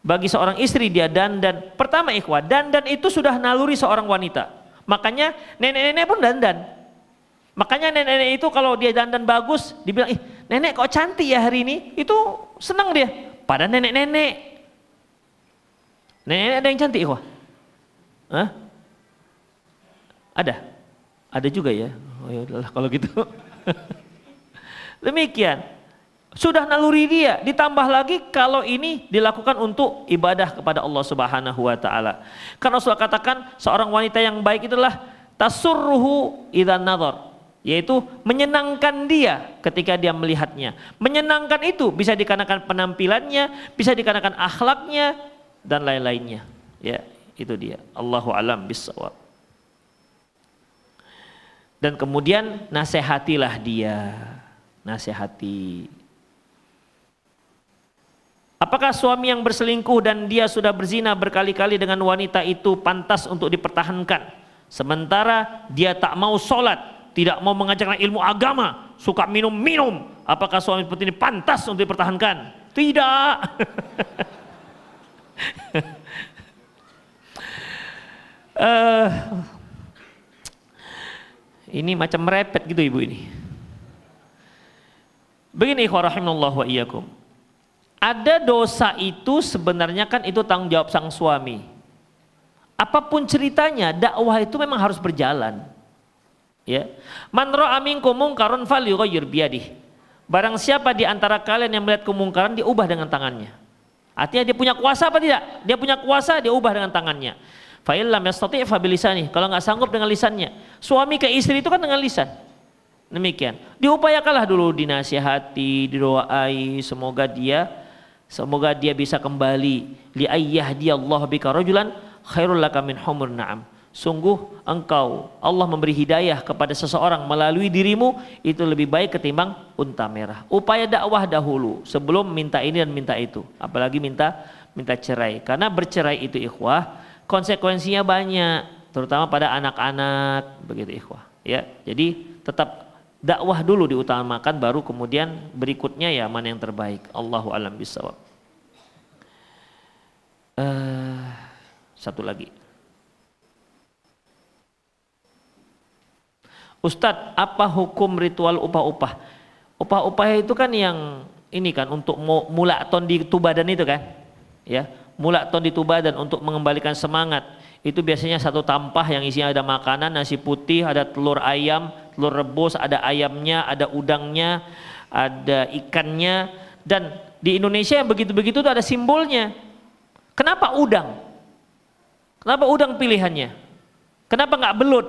bagi seorang istri dia dandan, pertama ikhwah, dandan itu sudah naluri seorang wanita. Makanya nenek-nenek pun dandan. Makanya nenek-nenek itu kalau dia dandan bagus, dibilang, ih nenek kok cantik ya hari ini, itu senang dia. Pada nenek-nenek. Nenek ada yang cantik ikhwah? Hah? Ada juga ya. Oh ya udahlah kalau gitu. Demikian. Sudah naluri dia, ditambah lagi kalau ini dilakukan untuk ibadah kepada Allah Subhanahu wa taala. Karena Rasulullah katakan seorang wanita yang baik itulah tasurruhu idzan nazar, yaitu menyenangkan dia ketika dia melihatnya. Menyenangkan itu bisa dikarenakan penampilannya, bisa dikarenakan akhlaknya dan lain-lainnya. Ya, itu dia. Allahu a'lam bissawab. Dan kemudian nasihatilah dia. Nasihati. Apakah suami yang berselingkuh dan dia sudah berzina berkali-kali dengan wanita itu pantas untuk dipertahankan? Sementara dia tak mau sholat, tidak mau mengajarkan ilmu agama, suka minum-minum. Apakah suami seperti ini pantas untuk dipertahankan? Tidak. Ini macam merepet gitu ibu ini. Begini ikhwah rahimallahu wa iyyakum. Ada dosa itu sebenarnya kan itu tanggung jawab sang suami. Apapun ceritanya, dakwah itu memang harus berjalan. Ya. Man ra'a minkum munkaran falyughayyir biyadihi. Barang siapa di antara kalian yang melihat kemungkaran, dia ubah dengan tangannya. Artinya dia punya kuasa apa tidak? Dia punya kuasa, dia ubah dengan tangannya. Fa illam yastati' fa bilisanihi. Kalau enggak sanggup dengan lisannya. Suami ke istri itu kan dengan lisan. Demikian. Diupayakanlah dulu, dinasihati, didoai, semoga dia bisa kembali. Li ayyahdiyallahu bika rajulan khairul laka min humur na'am. Sungguh engkau, Allah memberi hidayah kepada seseorang melalui dirimu, itu lebih baik ketimbang unta merah. Upaya dakwah dahulu sebelum minta ini dan minta itu, apalagi minta cerai. Karena bercerai itu ikhwah konsekuensinya banyak, terutama pada anak-anak, begitu ikhwah. Ya, jadi tetap dakwah dulu diutamakan, baru kemudian berikutnya ya mana yang terbaik. Allahu a'lam bishawab. Satu lagi. Ustadz, apa hukum ritual upah-upah? Upah-upah itu kan yang ini kan untuk mulakton di tubadan itu kan, ya, mulakton di tubadan untuk mengembalikan semangat. itu biasanya satu tampah yang isinya ada makanan, nasi putih, ada telur ayam, telur rebus, ada ayamnya, ada udangnya, ada ikannya. Dan di Indonesia yang begitu-begitu itu ada simbolnya. Kenapa udang? Kenapa udang pilihannya? Kenapa nggak belut?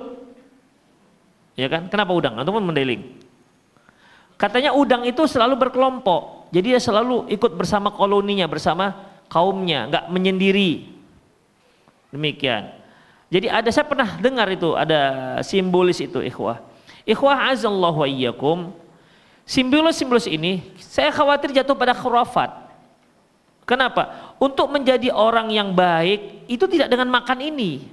Ya kan? Kenapa udang? Antum mendeling. Katanya udang itu selalu berkelompok. Jadi dia selalu ikut bersama koloninya, bersama kaumnya, nggak menyendiri. Demikian. Jadi saya pernah dengar itu ada simbolis itu, ikhwah. Ikhwah azallahu wa iyyakum. Simbolis ini saya khawatir jatuh pada khurafat. Kenapa? Untuk menjadi orang yang baik itu tidak dengan makan ini.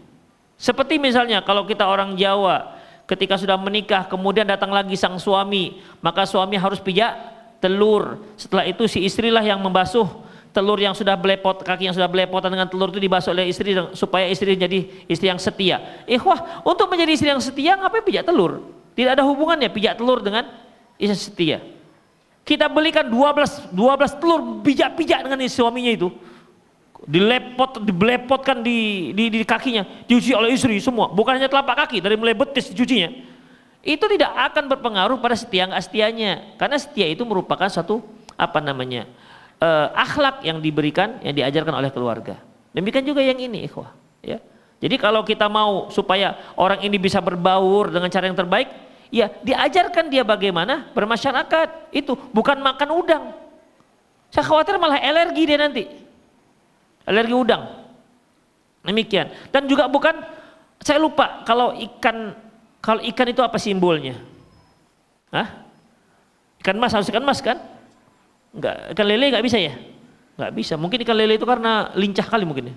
Seperti misalnya kalau kita orang Jawa, ketika sudah menikah kemudian datang lagi sang suami, maka suami harus pijak telur. Setelah itu si istrilah yang membasuh telur yang sudah belepot, kaki yang sudah belepotan dengan telur itu dibasuh oleh istri supaya istri jadi istri yang setia. Ikhwah, untuk menjadi istri yang setia ngapain pijak telur? Tidak ada hubungannya pijak telur dengan istri setia. Kita belikan 12 telur pijak-pijak dengan suaminya itu. Dibelepotkan di kakinya, dicuci oleh istri semua, bukan hanya telapak kaki, dari mulai betis dicucinya. Itu tidak akan berpengaruh pada setia nggak setianya, karena setia itu merupakan satu akhlak yang diberikan, yang diajarkan oleh keluarga. Demikian juga yang ini, ikhwah. Ya. Jadi kalau kita mau supaya orang ini bisa berbaur dengan cara yang terbaik, ya diajarkan dia bagaimana bermasyarakat. Itu bukan makan udang. Saya khawatir malah alergi dia nanti. Alergi udang. Demikian. Dan juga bukan, saya lupa kalau ikan itu apa simbolnya? Hah? Ikan mas, harus ikan mas kan? Enggak, ikan lele enggak bisa ya? Enggak bisa. Mungkin ikan lele itu karena lincah kali mungkin ya.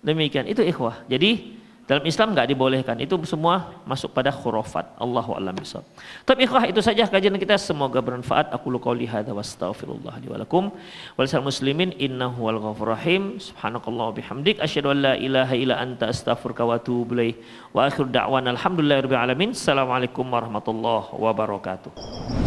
Demikian. Itu ikhwah. Jadi dalam Islam enggak dibolehkan. Itu semua masuk pada khurafat. Allahu a'lam bishawab. Tapi ikhwah, itu saja kajian kita, semoga bermanfaat. Aku qouli hadza wa astaghfirullah li wa lakum wal muslimin innahu wal ghafurur rahim. Subhanakallah wa bihamdik asyhadu an la ilaha illa anta astaghfiruka wa atubu ilaik. Wa akhiru da'wana alhamdulillahirabbil alamin. Assalamualaikum warahmatullahi wabarakatuh.